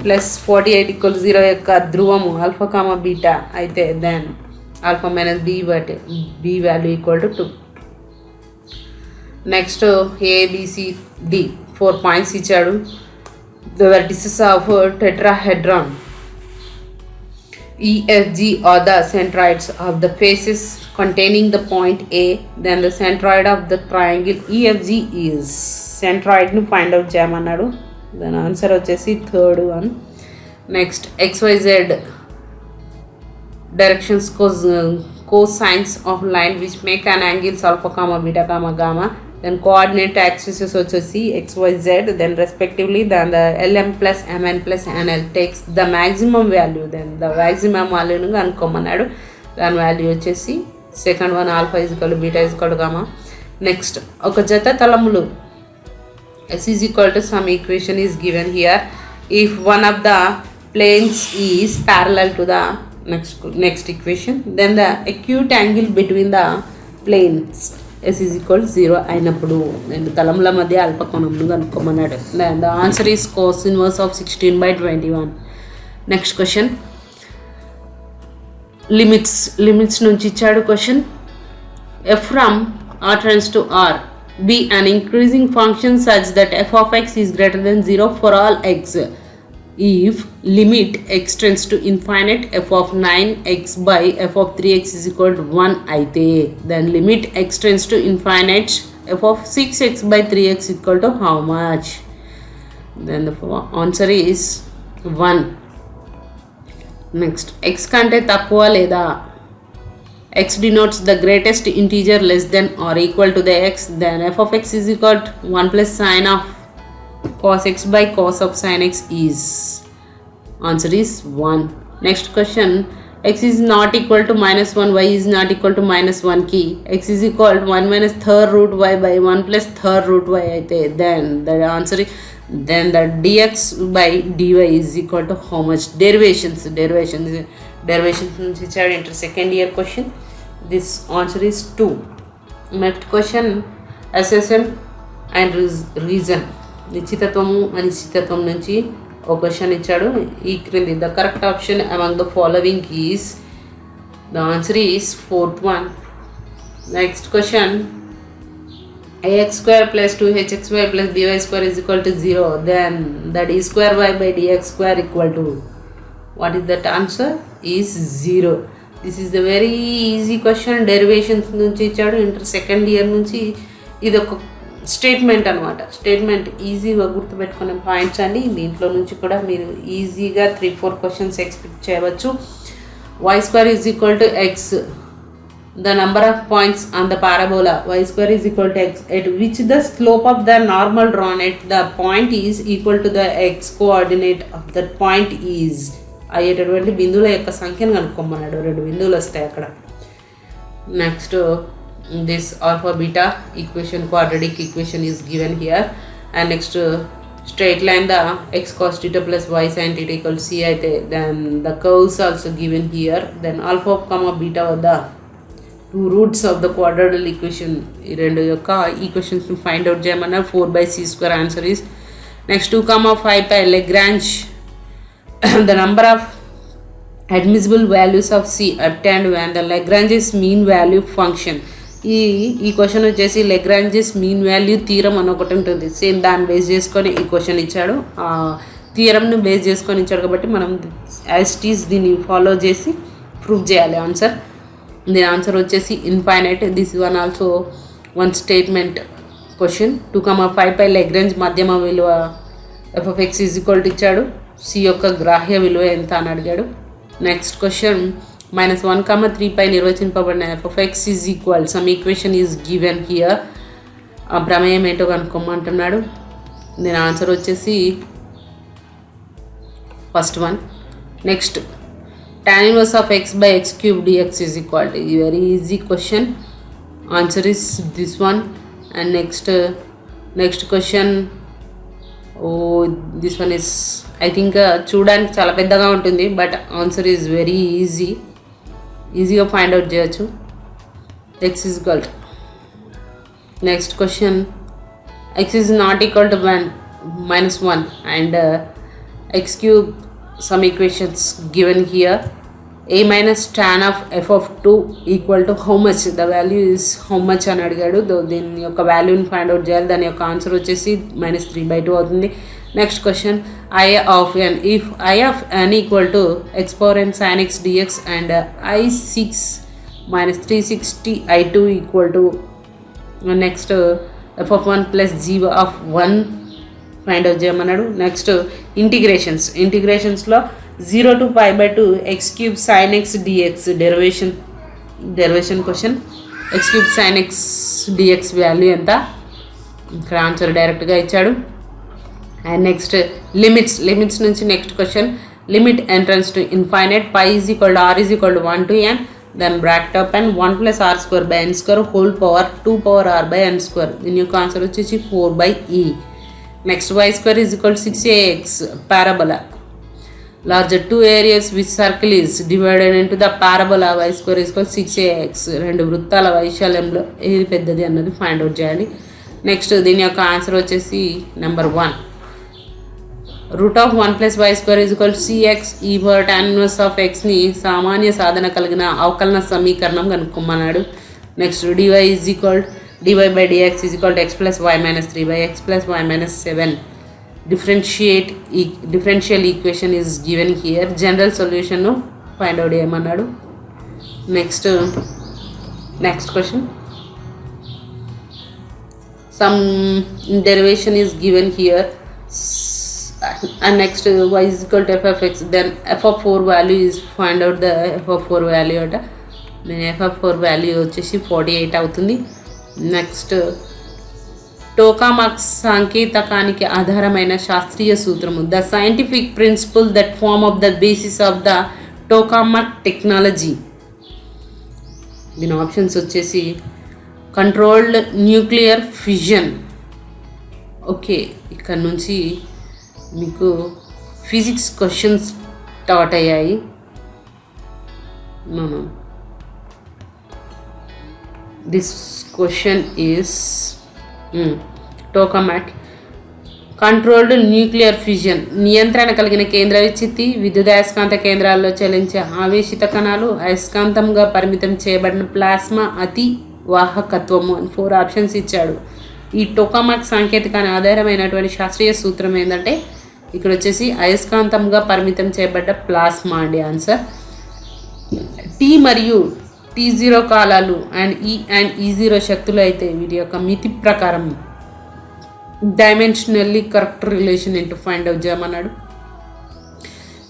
[SPEAKER 1] plus 48 equal to 0 యొక్క ధ్రువము alpha comma beta అయితే then alpha minus b, but b value equal to 2. Next a b c d 4 points ఇచ్చాడు. The vertices of a tetrahedron EFG are the centroids of the faces containing the point A. Then the centroid of the triangle EFG is centroid ను find out చేయమన్నాడు. దాని answer వచ్చేసి third one. Next XYZ directions cosines of line which make an angles alpha comma beta comma gamma. Then coordinate axes వచ్చేసి XYZ, then respectively then the LM plus MN plus NL takes the maximum value, then the maximum value ను కనుక్కోమన్నాడు. దాని value వచ్చేసి second one alpha is equal to beta is equal to gamma. Next ఒక జత తలములు S is equal to some equation is given here. If one of the planes is parallel to the next equation, then the acute angle between the planes S is equal to 0 అయినప్పుడు రెండు తలముల మధ్య అల్పకోణంను కనుక్కోమన్నాడు. Then the answer is cos inverse of 16/21. Next question limits నుంచి ఇచ్చాడు question. F from R tends to R be an increasing function such that f of x is greater than 0 for all x. If limit x tends to infinite f of 9x by f of 3x is equal to 1 అయితే then limit x tends to infinite f of 6x by 3x is equal to how much? Then the answer is 1. Next x కంటే తక్కువ లేదా x denotes the greatest integer less than or equal to the x, then f of x is equal to 1 plus sine of cos x by cos of sin x is. Answer is 1. Next question, x is not equal to minus 1, y is not equal to minus 1 ki x is equal to 1 minus third root y by 1 plus third root y అయితే then the answer is then the dx by dy is equal to how much? Derivations నుంచి ఇచ్చాడు inter second year question. This answer is 2. Next question assertion and reason, నిశ్చితత్వము అనిశ్చితత్వం నుంచి ఒక question ఇచ్చాడు. ఈ క్రింది the correct option among the following is, the answer is fourth one. Next question ax square plus 2hxy plus by square is equal to 0, then the d square y by dx square equal to, what is that answer? Is 0. This is the very easy question. Derivations నుంచి ఇచ్చాడు inter second year నుంచి. ఇది ఒక statement అనమాట. Statement ఈజీగా గుర్తుపెట్టుకునే points అండి. దీంట్లో నుంచి కూడా మీరు ఈజీగా 3-4 క్వశ్చన్స్ ఎక్స్పెక్ట్ చేయవచ్చు. y square is equal to x, the number of points on the parabola y square is equal to x at which the slope of the normal drawn at the point is equal to the x coordinate of that point is. అయ్యేటటువంటి బిందువుల యొక్క సంఖ్యను కనుక్కోమన్నాడు. 2 బిందువులు వస్తాయి అక్కడ. Next this alpha beta equation quadratic equation is given here. And next straight line the X cos theta plus Y sine theta equal C అయితే then the curves also given here. Then alpha comma beta వద్ద 2 roots of the quadrantal equation, ఈ రెండు యొక్క ఈక్వేషన్స్ని find out చేయమన్నారు. 4/c². Answer is next 2,5 పై Lagrange the number of admissible values of c obtained when the Lagrange's mean value function. ఈ question వచ్చేసి Lagrange's mean value theorem అని ఒకటి ఉంటుంది. సేమ్ దాన్ని బేస్ చేసుకొని ఈ క్వశ్చన్ ఇచ్చాడు. థీరంను బేస్ చేసుకొని ఇచ్చాడు కాబట్టి మనం యాజ్ ఇట్ ఈస్ దీన్ని ఫాలో చేసి ప్రూవ్ చేయాలి ఆన్సర్. దీని ఆన్సర్ వచ్చేసి infinite. This one also one statement question. 2,5 పై లెగ్రాంజ్ మధ్యమ విలువ f of x is equal to ఇచ్చాడు. c యొక్క గ్రాహ్య విలువ ఎంత అని అడిగాడు. నెక్స్ట్ క్వశ్చన్ -1,3 పై నిర్వచింపబడిన f of x is equal sum equation is given here. ఆ ప్రమేయం ఏంటో కనుక్కోమంటున్నాడు. దీని ఆన్సర్ వచ్చేసి first one. Next tan inverse of x by x cube dx is equal to, very easy question. Answer is this one. And next question, this one is I think చూడడానికి చాలా పెద్దగా ఉంటుంది బట్ ఆన్సర్ ఈజ్ వెరీ ఈజీగా find out చేయొచ్చు. x is equal to, next question x is not equal to -1 and x cube, some equations given here. A minus tan of F of 2 equal to how much, the value is how much అని అడిగాడు. దీని యొక్క వాల్యూని find out చేయాలి. దాని యొక్క answer వచ్చేసి -3/2 అవుతుంది. Next question I of N, if I of N equal to X power N sin x dx and I6 - 360 I2 equal to next F of 1 plus g of 1 find out చేయమన్నాడు. Next ఇంటిగ్రేషన్స్లో 0 to π/2 x³ sin x dx derivation question. x³ sin x dx value ఎంత, ఇక్కడ answer డైరెక్ట్గా ఇచ్చాడు. And next limits నుంచి next question. Limit n tends to infinite π = r = 1 to n, then bracket open 1 + r² whole power 2r/n². దీని యొక్క answer వచ్చేసి 4/e. Next y² = 6ax parabola. Larger two areas which circle is divided into the parabola y² = 6ax. రెండు వృత్తాల వైశాల్యంలో ఏది పెద్దది అన్నది find out చేయాలి. Next దీని యొక్క ఆన్సర్ వచ్చేసి నెంబర్ 1. √1 + y² = cx. ఈ tan ఇన్వర్స్ ఆఫ్ xని సామాన్య సాధన కలిగిన అవకలన సమీకరణం కనుక్కోమన్నాడు. Next dy/dx = x + y - 3/x + y - 7. differential equation is given here. General solution ను ఫైండ్ అవుట్ చేయమన్నాడు. Next question. some derivation is given here, and next y = f of x, then f of 4 value is find out the f of 4 value అట. then f of 4 value వచ్చేసి 48 అవుతుంది. Next టోకామాక్ సాంకేతకానికి ఆధారమైన శాస్త్రీయ సూత్రము. The scientific principle that form of the basis of the tokamak technology. దీని options వచ్చేసి controlled nuclear fission. Okay, ఇక్కడ నుంచి మీకు ఫిజిక్స్ క్వశ్చన్స్ స్టార్ట్ అయ్యాయి. This question is tokamak. Controlled nuclear fission, నియంత్రణ కలిగిన కేంద్ర విచ్ఛిత్తి, విద్యుదయస్కాంత కేంద్రాల్లో చలించే ఆవేశిత కణాలు, అయస్కాంతంగా పరిమితం చేయబడిన ప్లాస్మా, అతి వాహకత్వము అని 4 ఆప్షన్స్ ఇచ్చాడు. ఈ టోకామాక్ సాంకేతికానికి ఆధారమైనటువంటి శాస్త్రీయ సూత్రం ఏంటంటే ఇక్కడ వచ్చేసి అయస్కాంతంగా పరిమితం చేయబడ్డ ప్లాస్మా అండి ఆన్సర్. టీ మరియు T0 కాలాలు అండ్ E0 శక్తులు అయితే వీటి యొక్క మితి ప్రకారం డైమెన్షనల్లీ కరెక్ట్ రిలేషన్ ఏంటో ఫైండ్ అవుట్ చేయమన్నాడు.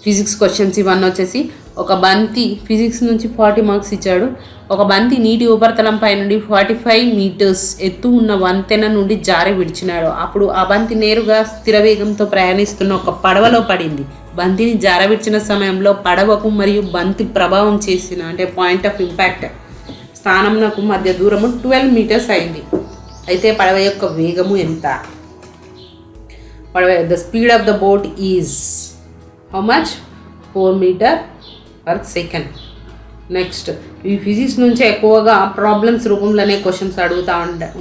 [SPEAKER 1] ఫిజిక్స్ క్వశ్చన్స్ ఇవన్నీ వచ్చేసి ఒక బంతి, ఫిజిక్స్ నుంచి 40 మార్క్స్ ఇచ్చాడు. ఒక బంతి నీటి ఉపరితలంపై నుండి 45 మీటర్స్ ఎత్తు ఉన్న వంతెన నుండి జారి విడిచినాడు. అప్పుడు ఆ బంతి నేరుగా స్థిర వేగంతో ప్రయాణిస్తున్న ఒక పడవలో పడింది. బంతిని జారవిడిచిన సమయంలో పడవకు మరియు బంతి ప్రభావం చేసిన అంటే పాయింట్ ఆఫ్ ఇంపాక్ట్ స్థానంకు మధ్య దూరము 12 మీటర్స్ అయింది. అయితే పడవ యొక్క వేగము ఎంత? The speed of the boat is how much? 4 metre per second. Next ఈ ఫిజిక్స్ నుంచి ఎక్కువగా ప్రాబ్లమ్స్ రూపంలోనే క్వశ్చన్స్ అడుగుతూ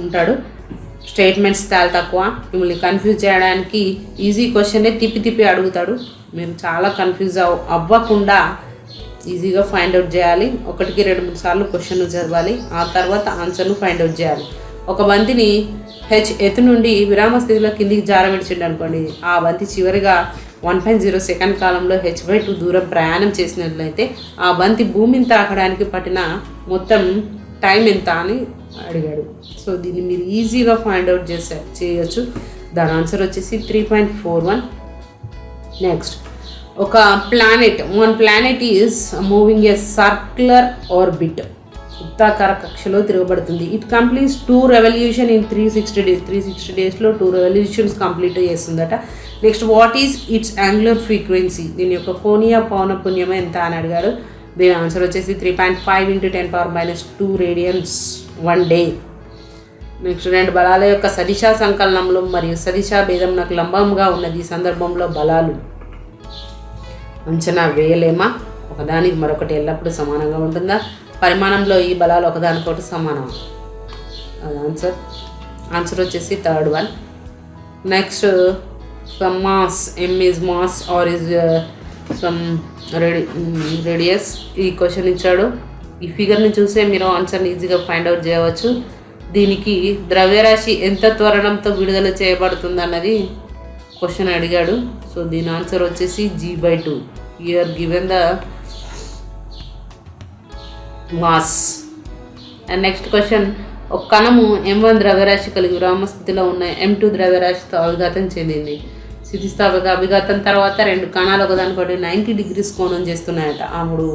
[SPEAKER 1] ఉంటాడు. స్టేట్మెంట్స్ చాలా తక్కువ. మిమ్మల్ని కన్ఫ్యూజ్ చేయడానికి ఈజీ క్వశ్చనే తిప్పి అడుగుతాడు. మీరు చాలా కన్ఫ్యూజ్ అవ్వకుండా ఈజీగా ఫైండ్ అవుట్ చేయాలి. 1కి 2-3 సార్లు క్వశ్చన్ చదవాలి. ఆ తర్వాత ఆన్సర్ను ఫైండ్ అవుట్ చేయాలి. ఒక బంతిని h ఎత్తు నుండి విరామ స్థితిలో కిందికి జారవిడిచిండు అనుకోండి. ఆ బంతి చివరిగా 1.0 సెకండ్ కాలంలో h/2 దూరం ప్రయాణం చేసినట్లయితే ఆ బంతి భూమిని తాకడానికి పట్టిన మొత్తం టైం ఎంత అని అడిగాడు. సో దీన్ని మీరు ఈజీగా ఫైండ్ అవుట్ చేయొచ్చు. దాని ఆన్సర్ వచ్చేసి 3.41. నెక్స్ట్ ఒక one planet is moving a circular orbit. వృత్తాకార కక్షలో తిరగబడుతుంది. It completes 2 revolution in 360 days. 360 daysలో 2 రెవల్యూషన్స్ కంప్లీట్ చేస్తుందట. Next what is its angular frequency? దీని యొక్క కోణీయ పౌనఃపున్యం ఎంత అని అడిగారు. దీని ఆన్సర్ వచ్చేసి 3.5 × 10⁻² రేడియన్స్ 1 day. నెక్స్ట్ 2 బలాల యొక్క సదిశా సంకలనంలో మరియు సదిశా భేదం నాకు లంబంగా ఉన్నది. ఈ సందర్భంలో బలాలు అంచనా వేయలేమా? ఒకదానికి మరొకటి ఎల్లప్పుడూ సమానంగా ఉంటుందా? పరిమాణంలో ఈ బలాలు ఒకదానికొకటి సమానం. ఆన్సర్ వచ్చేసి 3rd one. Next mass, m is mass or is some radius ఈ క్వశ్చన్ ఇచ్చాడు. ఈ ఫిగర్ని చూసే మీరు ఆన్సర్ని ఈజీగా ఫైండ్ అవుట్ చేయవచ్చు. దీనికి ద్రవ్యరాశి ఎంత త్వరణంతో విడుదల చేయబడుతుంది అన్నది క్వశ్చన్ అడిగాడు. సో దీని ఆన్సర్ వచ్చేసి G/2. You are given the mass. And next question, ఒక కణము M1 ద్రవ్యరాశి కలిగి విరామ స్థితిలో ఉన్న M2 ద్రవ్యరాశితో అభిఘాతం చెందింది. స్థితిస్థాపక అభిఘాతం తర్వాత రెండు కణాలు ఒకదానికొకటి 90 degrees కోణం చేస్తున్నాయట. అప్పుడు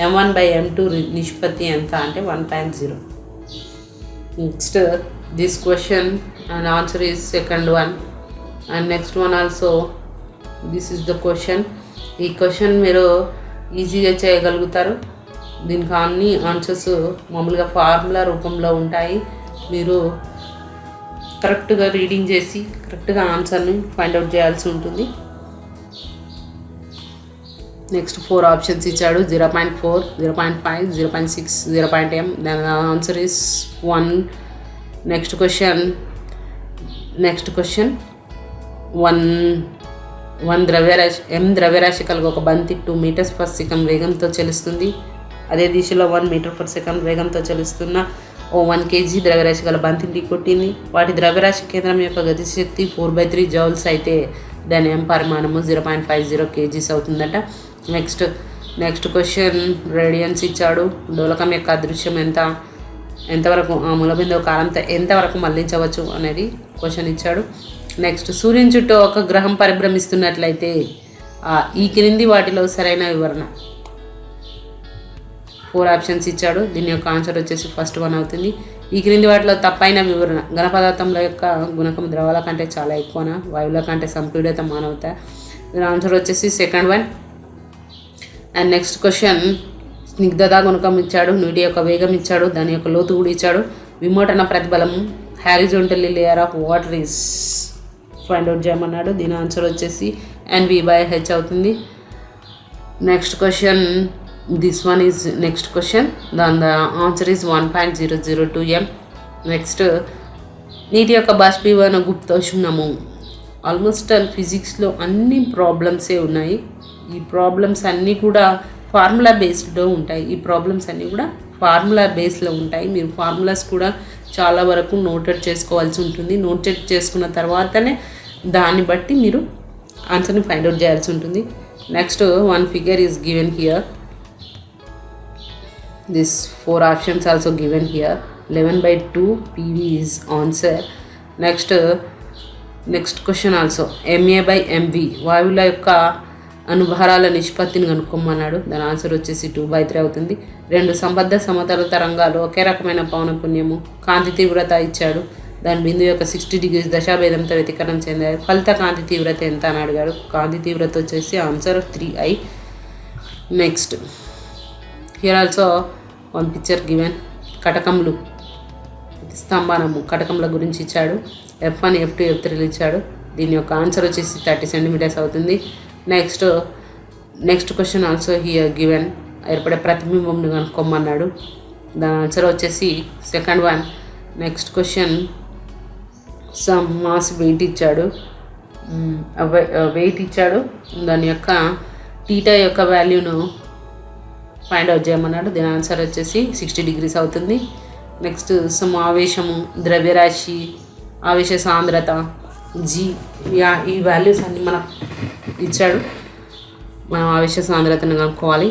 [SPEAKER 1] M1/M2 నిష్పత్తి ఎంత అంటే 1.0. Next this question and answer is second one. And next one also this is the question. ఈ క్వశ్చన్ మీరు ఈజీగా చేయగలుగుతారు. దీనికి అన్ని ఆన్సర్స్ మామూలుగా ఫార్ములా రూపంలో ఉంటాయి. మీరు కరెక్ట్గా రీడింగ్ చేసి కరెక్ట్గా ఆన్సర్ని ఫైండ్ అవుట్ చేయాల్సి ఉంటుంది. నెక్స్ట్ 4 ఆప్షన్స్ ఇచ్చాడు. 0.4, 0.5, 0.6, 0.m. దాని ఆన్సర్ ఈస్ 1. నెక్స్ట్ క్వశ్చన్ 1 ద్రవ్యరాశి M ద్రవ్యరాశి కలిగి ఒక బంతి 2 meters per second వేగంతో చలిస్తుంది. అదే దిశలో 1 meter per second వేగంతో చలిస్తున్న 1 kg ద్రవ్యరాశి గల బంతిని కొట్టింది. వాటి ద్రవ్యరాశి కేంద్రం యొక్క గతిశక్తి 4/3 joules అయితే దాని M పరిమాణము 0.50 kgs అవుతుందట. నెక్స్ట్ క్వశ్చన్ రేడియన్స్ ఇచ్చాడు. డోలకం యొక్క అదృశ్యం ఎంతవరకు మూలబిందువు కాలంతో ఎంతవరకు మళ్లించవచ్చు అనేది క్వశ్చన్ ఇచ్చాడు. నెక్స్ట్ సూర్యుని చుట్టూ ఒక గ్రహం పరిభ్రమిస్తున్నట్లయితే ఈ క్రింది వాటిలో సరైన వివరణ. 4 ఆప్షన్స్ ఇచ్చాడు. దీని యొక్క ఆన్సర్ వచ్చేసి ఫస్ట్ వన్ అవుతుంది. ఈ క్రింది వాటిలో తప్పైన వివరణ. ఘనపదార్థముల యొక్క గుణకం ద్రవాల కంటే చాలా ఎక్కువనా, వాయువుల కంటే సంపీడిత మానవత. దీని ఆన్సర్ వచ్చేసి second one. And next question స్నిగ్ధత గుణకం ఇచ్చాడు. నీటి యొక్క వేగం ఇచ్చాడు. దాని యొక్క లోతు కూడా ఇచ్చాడు. విమోటన ప్రతిబలం horizontally layer of water is find out చేయమన్నాడు. దీని ఆన్సర్ వచ్చేసి NV/H అవుతుంది. Next question this one is next question. దాని ఆన్సర్ ఈజ్ 1.002 m. నెక్స్ట్ నీటి యొక్క బాష్పీభవన గుప్తోష్ణము. ఆల్మోస్ట్ ఫిజిక్స్లో అన్ని ప్రాబ్లమ్సే ఉన్నాయి. ఈ ప్రాబ్లమ్స్ అన్నీ కూడా ఫార్ములా బేస్డ్లో ఉంటాయి. మీరు ఫార్ములాస్ కూడా చాలా వరకు నోటెడ్ చేసుకోవాల్సి ఉంటుంది. నోటెడ్ చేసుకున్న తర్వాతనే దాన్ని బట్టి మీరు ఆన్సర్ని ఫైండ్ అవుట్ చేయాల్సి ఉంటుంది. Next 1 figure is given here. This 4 options also given here. 11/2 PV is answer. Next question also MA/MV వాయువుల యొక్క అనుభారాల నిష్పత్తిని కనుక్కోమన్నాడు. దాని ఆన్సర్ వచ్చేసి 2/3 అవుతుంది. 2 సంబద్ధ సమతల తరంగాలు ఒకే రకమైన పౌనపున్యము కాంతి తీవ్రత ఇచ్చాడు. దాని బిందు యొక్క 60 degrees దశాభేదంతో వ్యతికరణం చెందారు. ఫలిత కాంతి తీవ్రత ఎంత అని అడిగాడు. కాంతి తీవ్రత వచ్చేసి answer 3I. Next here also 1 picture given. కటకములు స్తంభనము కటకముల గురించి ఇచ్చాడు. F1, F2, F3 ఇచ్చాడు. దీని యొక్క ఆన్సర్ వచ్చేసి 30 centimeters అవుతుంది. Next question also here given. ఏర్పడే ప్రతిబింబంను కనుక్కోమన్నాడు. దాని ఆన్సర్ వచ్చేసి second one. Next question some mass weight ఇచ్చాడు. దాని యొక్క టీటా యొక్క వాల్యూను ఫైండ్ అవుట్ చేయమన్నాడు. దీని ఆన్సర్ వచ్చేసి 60 degrees అవుతుంది. నెక్స్ట్ సమ్ ఆవేశము, ద్రవ్యరాశి, ఆవేశ సాంద్రత, G ఈ వాల్యూస్ అన్నీ మనకు ఇచ్చాడు. మనం ఆవేశ సాంద్రతను కనుక్కోవాలి.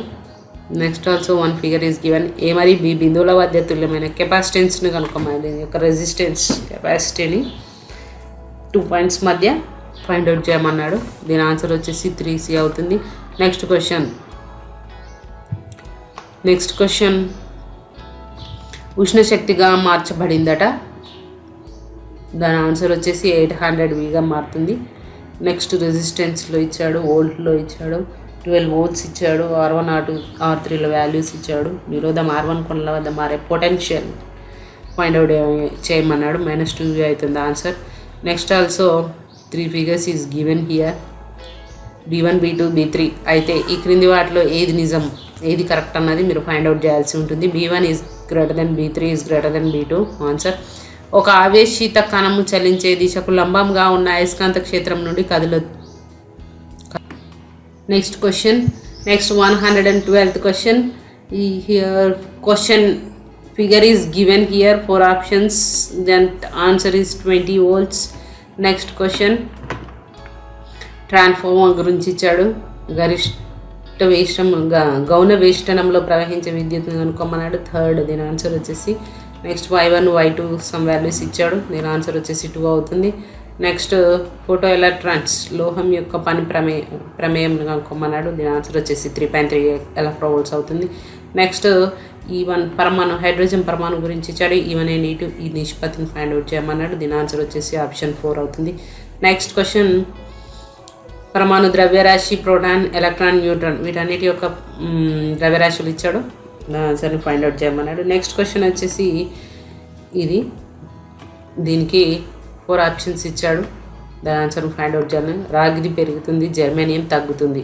[SPEAKER 1] Next also 1 figure is given. A మరియు B బిందువుల మధ్య తుల్యమైన కెపాసిటెన్స్ని కనుక్కోవాలి. దీని యొక్క రెసిస్టెన్స్ కెపాసిటీని 2 points మధ్య ఫైండ్ అవుట్ చేయమన్నాడు. దీని ఆన్సర్ వచ్చేసి 3C అవుతుంది. నెక్స్ట్ క్వశ్చన్ ఉష్ణశక్తిగా మార్చబడిందట. దాని ఆన్సర్ వచ్చేసి 800Vగా మారుతుంది. నెక్స్ట్ రెసిస్టెన్స్లో ఇచ్చాడు, వోల్ట్లో ఇచ్చాడు, 12 volts ఇచ్చాడు, R1, R2, R3ల వాల్యూస్ ఇచ్చాడు. నిరోధం R1 కొనల వద్ద మారే పొటెన్షియల్ ఫైండ్ అవుట్ చేయమన్నాడు. -2V అవుతుంది answer. Next also 3 figures is given here. B1, B2, B3 అయితే ఈ క్రింది వాటిలో ఏది నిజం, ఏది కరెక్ట్ అన్నది మీరు ఫైండ్ అవుట్ చేయాల్సి ఉంటుంది. B1 is greater then B3 is greater then B2 answer. ఒక ఆవేశిత కణము చలించే దిశకు లంబంగా ఉన్న అయస్కాంత క్షేత్రం నుండి Next question. Next 112th question. Here question figure is given here, 4 options, then answer is 20 volts. Next question, transformer గురించి ఇచ్చాడు. గౌణ వేష్టనంలో ప్రవహించే విద్యుత్తును కనుక్కోమన్నాడు. థర్డ్, దీని ఆన్సర్ వచ్చేసి next y1 y2 some values ఇచ్చాడు. దీని ఆన్సర్ వచ్చేసి 2 అవుతుంది. నెక్స్ట్ ఫోటో ఎలక్ట్రాన్స్ లోహం యొక్క పని ప్రమేయం కనుక్కోమన్నాడు. దీని ఆన్సర్ వచ్చేసి 3.3 ఎలక్ట్రోవోల్ట్స్ అవుతుంది. నెక్స్ట్ E1 పరమాణు హైడ్రోజన్ పరమాణు గురించి ఇచ్చాడు. E1 and E2 ఈ నిష్పత్తిని ఫైండ్ అవుట్ చేయమన్నాడు. దీని ఆన్సర్ వచ్చేసి ఆప్షన్ 4 అవుతుంది. నెక్స్ట్ క్వశ్చన్, పరమాణు ద్రవ్యరాశి, ప్రోటాన్, ఎలక్ట్రాన్, న్యూట్రాన్ వీటన్నిటి యొక్క ద్రవ్యరాశులు ఇచ్చాడు. దాని ఆన్సర్ని ఫైండ్ అవుట్ చేయమన్నాడు. నెక్స్ట్ క్వశ్చన్ వచ్చేసి ఇది, దీనికి 4 ఆప్షన్స్ ఇచ్చాడు. దాని ఆన్సర్ని ఫైండ్ అవుట్ చేయాలి. రాగిది పెరుగుతుంది, జర్మేనియం తగ్గుతుంది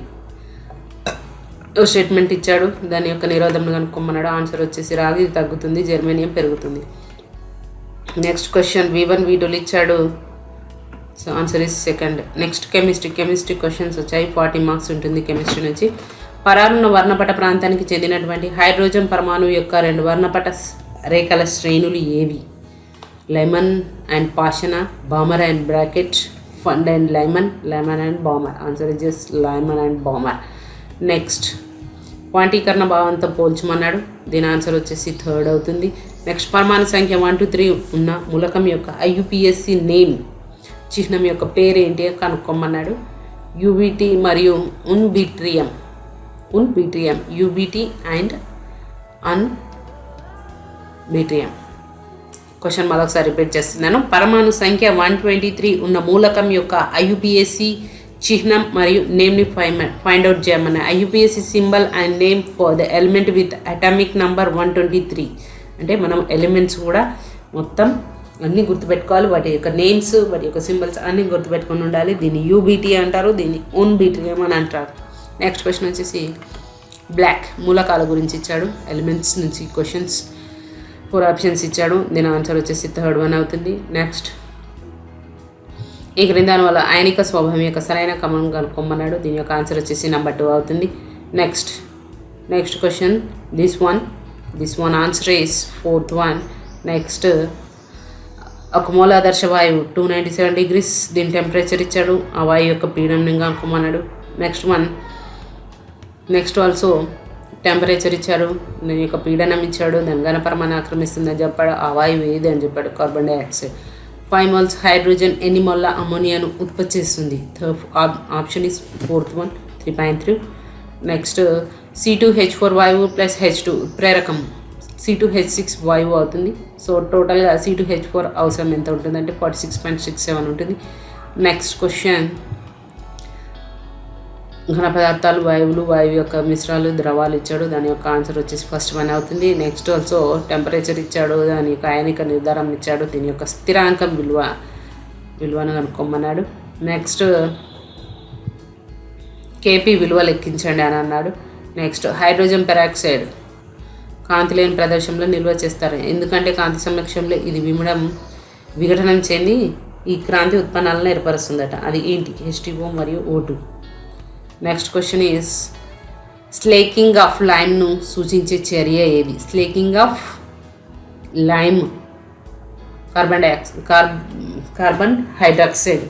[SPEAKER 1] స్టేట్మెంట్ ఇచ్చాడు. దాని యొక్క నిరోధం కనుక్కోమన్నాడు. ఆన్సర్ వచ్చేసి రాగిది తగ్గుతుంది, జర్మేనియం పెరుగుతుంది. నెక్స్ట్ క్వశ్చన్ V1 V2 ఇచ్చాడు. So answer is second. Next chemistry questions వచ్చాయి. 40 మార్క్స్ ఉంటుంది కెమిస్ట్రీ నుంచి. పరారుణ వర్ణపట ప్రాంతానికి చెందినటువంటి హైడ్రోజన్ పరమాణువు యొక్క 2 వర్ణపట రేఖల శ్రేణులు ఏవి? Lyman and Paschen, Balmer and Brackett, Pfund and Lyman, Lyman and Balmer. Answer is just Lyman and Balmer. Next క్వాంటీకరణ భావంతో పోల్చమన్నాడు. దీని ఆన్సర్ వచ్చేసి థర్డ్ అవుతుంది. నెక్స్ట్ పరమాణు సంఖ్య 1 to 3 ఉన్న మూలకం యొక్క IUPAC నేమ్ చిహ్నం యొక్క పేరు ఏంటి కనుక్కోమన్నాడు. UBT మరియు ఉన్బిట్రియం, UBT అండ్ అన్బిట్రియం. క్వశ్చన్ మరొకసారి రిపీట్ చేస్తున్నాను. పరమాణు సంఖ్య 123 ఉన్న మూలకం యొక్క IUPAC చిహ్నం మరియు నేమ్ని ఫైండ్ అవుట్ చేయమన్నా. IUPAC symbol and name for the element with atomic number 123. అంటే మనం ఎలిమెంట్స్ కూడా మొత్తం అన్నీ గుర్తుపెట్టుకోవాలి. వాటి యొక్క నేమ్స్, వాటి యొక్క సింబల్స్ అన్నీ గుర్తుపెట్టుకొని ఉండాలి. దీన్ని UBT అంటారు, దీన్ని ఉన్బిట్రియం అని అంటారు. నెక్స్ట్ క్వశ్చన్ వచ్చేసి బ్లాక్ మూలకాల గురించి ఇచ్చాడు. ఎలిమెంట్స్ నుంచి క్వశ్చన్స్ 4 ఆప్షన్స్ ఇచ్చాడు. దీని ఆన్సర్ వచ్చేసి థర్డ్ వన్ అవుతుంది. నెక్స్ట్ ఈ క్రింద వల్ల అయనిక స్వభావం యొక్క సరైన క్రమం కనుక్కోమన్నాడు. దీని యొక్క ఆన్సర్ వచ్చేసి నెంబర్ 2 అవుతుంది. Next question, this one answer is 4th one. Next ఒక మూలాదర్శ వాయువు 297 degrees దీని టెంపరేచర్ ఇచ్చాడు. ఆ వాయువు యొక్క పీడనం కనుక్కోమన్నాడు. నెక్స్ట్ ఆల్సో టెంపరేచర్ ఇచ్చాడు, దాని యొక్క పీడనం ఇచ్చాడు, దాని ఘనపరమాన్ని ఆక్రమిస్తుందని చెప్పాడు. ఆ వాయువు ఏది అని చెప్పాడు, కార్బన్ డైఆక్సైడ్. 5 moles హైడ్రోజన్ ఎన్ని మొల్ల అమోనియాను ఉత్పత్తి చేస్తుంది? Option is 4th one, 3.3. Next C2H4 వాయువు ప్లస్ H2 ప్రేరకం C2H6 వాయువు అవుతుంది. సో టోటల్గా C2H4 అవసరం ఎంత ఉంటుందంటే 46.67 ఉంటుంది. నెక్స్ట్ క్వశ్చన్, ఘన పదార్థాలు, వాయువు యొక్క మిశ్రాలు, ద్రవాలు ఇచ్చాడు. దాని యొక్క ఆన్సర్ వచ్చేసి ఫస్ట్ వన్ అవుతుంది. నెక్స్ట్ ఆల్సో టెంపరేచర్ ఇచ్చాడు, దాని యొక్క అయనిక నిర్ధారణ ఇచ్చాడు, దీని యొక్క స్థిరాంకం విలువను కనుక్కోమన్నాడు. నెక్స్ట్ KP విలువ లెక్కించండి అని అన్నాడు. నెక్స్ట్ హైడ్రోజన్ పెరాక్సైడ్ కాంతి లేని ప్రదేశంలో నిల్వ చేస్తారు, ఎందుకంటే కాంతి సమక్షంలో ఇది విఘటనం చెంది ఈ క్రాంతి ఉత్పన్నాలను ఏర్పరుస్తుందట. అది ఏంటి? H2O మరియు O2. Next question is, slaking of లైమ్ను సూచించే చర్య ఏది? Slaking of lime carbon hydroxide.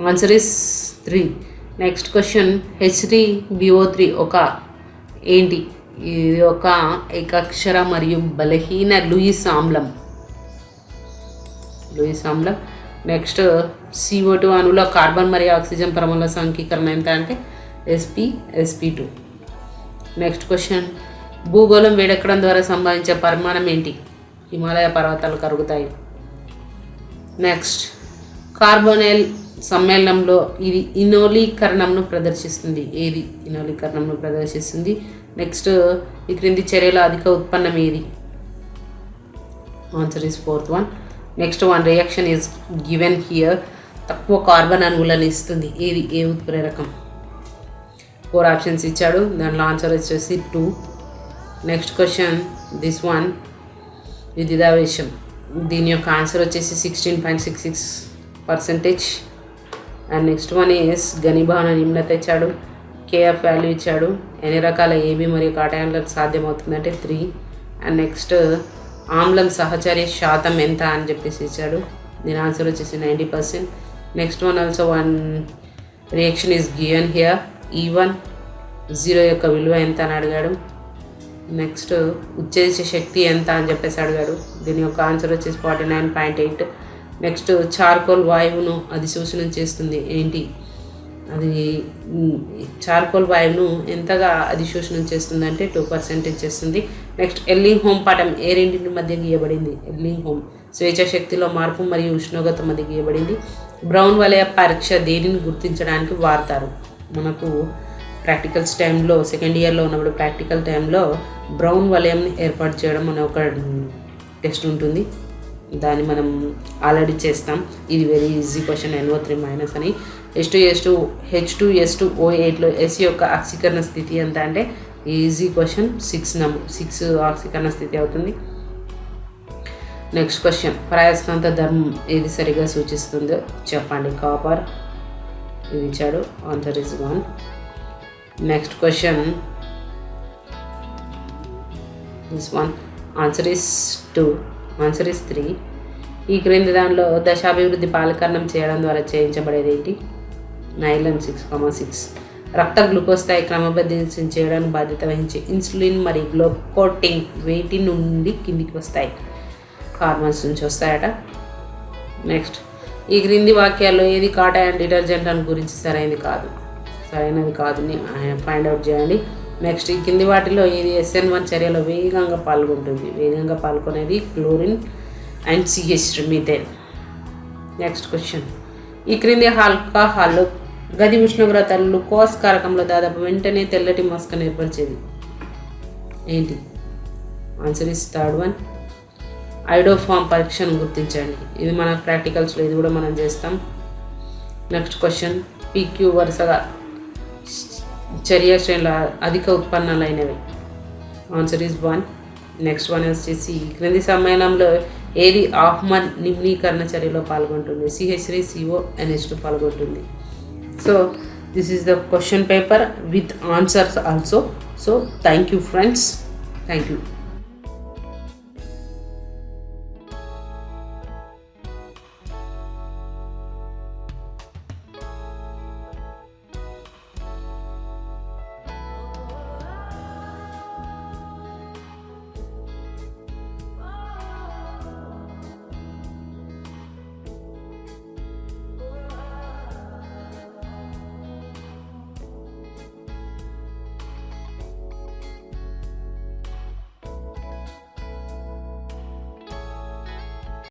[SPEAKER 1] Answer is 3. Next question, H3BO3 ఒక ఏంటి? ఇది ఒక ఏకాక్షర మరియు బలహీన లూయిస్ ఆమ్లం. నెక్స్ట్ CO2 అణువులో కార్బన్ మరియు ఆక్సిజన్ పరమాణుల సంకీకరణ ఎంత అంటే sp2. నెక్స్ట్ క్వశ్చన్, భూగోళం వేడెక్కడం ద్వారా సంభవించే పరిమాణం ఏంటి? హిమాలయ పర్వతాలు కరుగుతాయి. నెక్స్ట్ కార్బోనైల్ సమ్మేళనంలో ఇది ఇనోలీకరణంను ప్రదర్శిస్తుంది. ఏది ఇనోలీకరణంను ప్రదర్శిస్తుంది? నెక్స్ట్ ఈ క్రింది చర్యలో అధిక ఉత్పన్నం ఏది? Answer is 4th one. Next one reaction is given here. తక్కువ కార్బన్ అణువులను ఇస్తుంది. ఏది? ఏ ఉత్ప్రేరకం? 4 ఆప్షన్స్ ఇచ్చాడు, దాంట్లో ఆన్సర్ వచ్చేసి 2. నెక్స్ట్ క్వశ్చన్, దిస్ వన్ విద్యుదావేశం, దీని యొక్క ఆన్సర్ వచ్చేసి 16.66%. అండ్ నెక్స్ట్ వన్ ఈస్ ఘనీభవన నిమ్నత ఇచ్చాడు. కేఎఫ్ వాల్యూ ఇచ్చాడు. ఎన్ని రకాల ఏబి మరియు కాటయాన్లకు సాధ్యమవుతుందంటే 3. అండ్ నెక్స్ట్ ఆమ్లం సహచర్య శాతం ఎంత అని చెప్పేసి ఇచ్చాడు. దీని ఆన్సర్ వచ్చేసి 90%. Next one also one reaction is given here. E1 0 యొక్క విలువ ఎంత అని అడిగాడు. నెక్స్ట్ ఉత్తేజ శక్తి ఎంత అని చెప్పేసి అడిగాడు. దీని యొక్క ఆన్సర్ వచ్చేసి 49.8. నెక్స్ట్ చార్కోల్ వాయువును అధిశోషణం చేస్తుంది ఏంటి? అది చార్కోల్ వాయువును ఎంతగా అధిశోషణం చేస్తుందంటే 2% చేస్తుంది. నెక్స్ట్ ఎల్లింగ్ హోమ్ పటం ఏ రెండింటి మధ్య గీయబడింది? ఎల్లింగ్ హోమ్ స్వేచ్ఛ శక్తిలో మార్పు మరియు ఉష్ణోగ్రత మధ్య గీయబడింది. బ్రౌన్ వలయ పరీక్ష దేనిని గుర్తించడానికి వాడతారు? మనకు ప్రాక్టికల్స్ టైంలో సెకండ్ ఇయర్లో ఉన్నప్పుడు ప్రాక్టికల్ టైంలో బ్రౌన్ వలయంని ఏర్పాటు చేయడం అనే ఒక టెస్ట్ ఉంటుంది. దాన్ని మనం ఆల్రెడీ చేస్తాం. ఇది వెరీ ఈజీ క్వశ్చన్. NO3- అని H2SO8లో S యొక్క ఆక్సీకరణ స్థితి ఎంత అంటే ఈజీ క్వశ్చన్ 6 ఆక్సీకరణ స్థితి అవుతుంది. నెక్స్ట్ క్వశ్చన్ పరాయస్కాంత ధర్మం ఏది సరిగా సూచిస్తుందో చెప్పండి? కాపర్ ఇది ఇచ్చాడు. Answer is 1. Next question this one answer is 2. Answer is 3. ఈ క్రింది దానిలో దశాభివృద్ధి పాలకరణం చేయడం ద్వారా చేయించబడేది ఏంటి? నైలాన్ 6,6. రక్త గ్లూకోజ్ స్థాయి క్రమబద్ధీకరణ చేయడానికి బాధ్యత వహించే ఇన్సులిన్ మరియు గ్లూకోటింగ్ వేటి నుండి కిందికి వస్తాయి? హార్మోన్స్ నుంచి వస్తాయట. నెక్స్ట్ ఈ క్రింది వాక్యాల్లో ఏది కాటయాన్ డిటర్జెంట్ అని గురించి సరైనది కాదు ఫైండ్ అవుట్ చేయండి. నెక్స్ట్ ఈ కింది వాటిలో ఏది SN1 చర్యలో వేగంగా పాల్గొంటుంది? వేగంగా పాల్గొనేది chlorine and CH methane. Next question ఈ క్రింది ఆల్కహాల్ గది ఉష్ణోగ్రత గ్లూకోజ్ కారకంలో దాదాపు వెంటనే తెల్లటి మస్కను ఏర్పరిచేది ఏంటి? Answer is 3rd. ఐడోఫామ్ పరీక్షను గుర్తించండి. ఇది మన ప్రాక్టికల్స్లో ఇది కూడా మనం చేస్తాం. నెక్స్ట్ క్వశ్చన్ PQ వరుసగా చర్య శ్రేణుల అధిక ఉత్పన్నాలైనవి? Answer is 1. నెక్స్ట్ వన్ వచ్చేసి క్రింది సమ్మేళనంలో ఏది ఆహ్మన్ నిమ్నీకరణ చర్యలో పాల్గొంటుంది? CH3CONH2 పాల్గొంటుంది. So this is the question paper with answers also. So thank you friends. Thank you.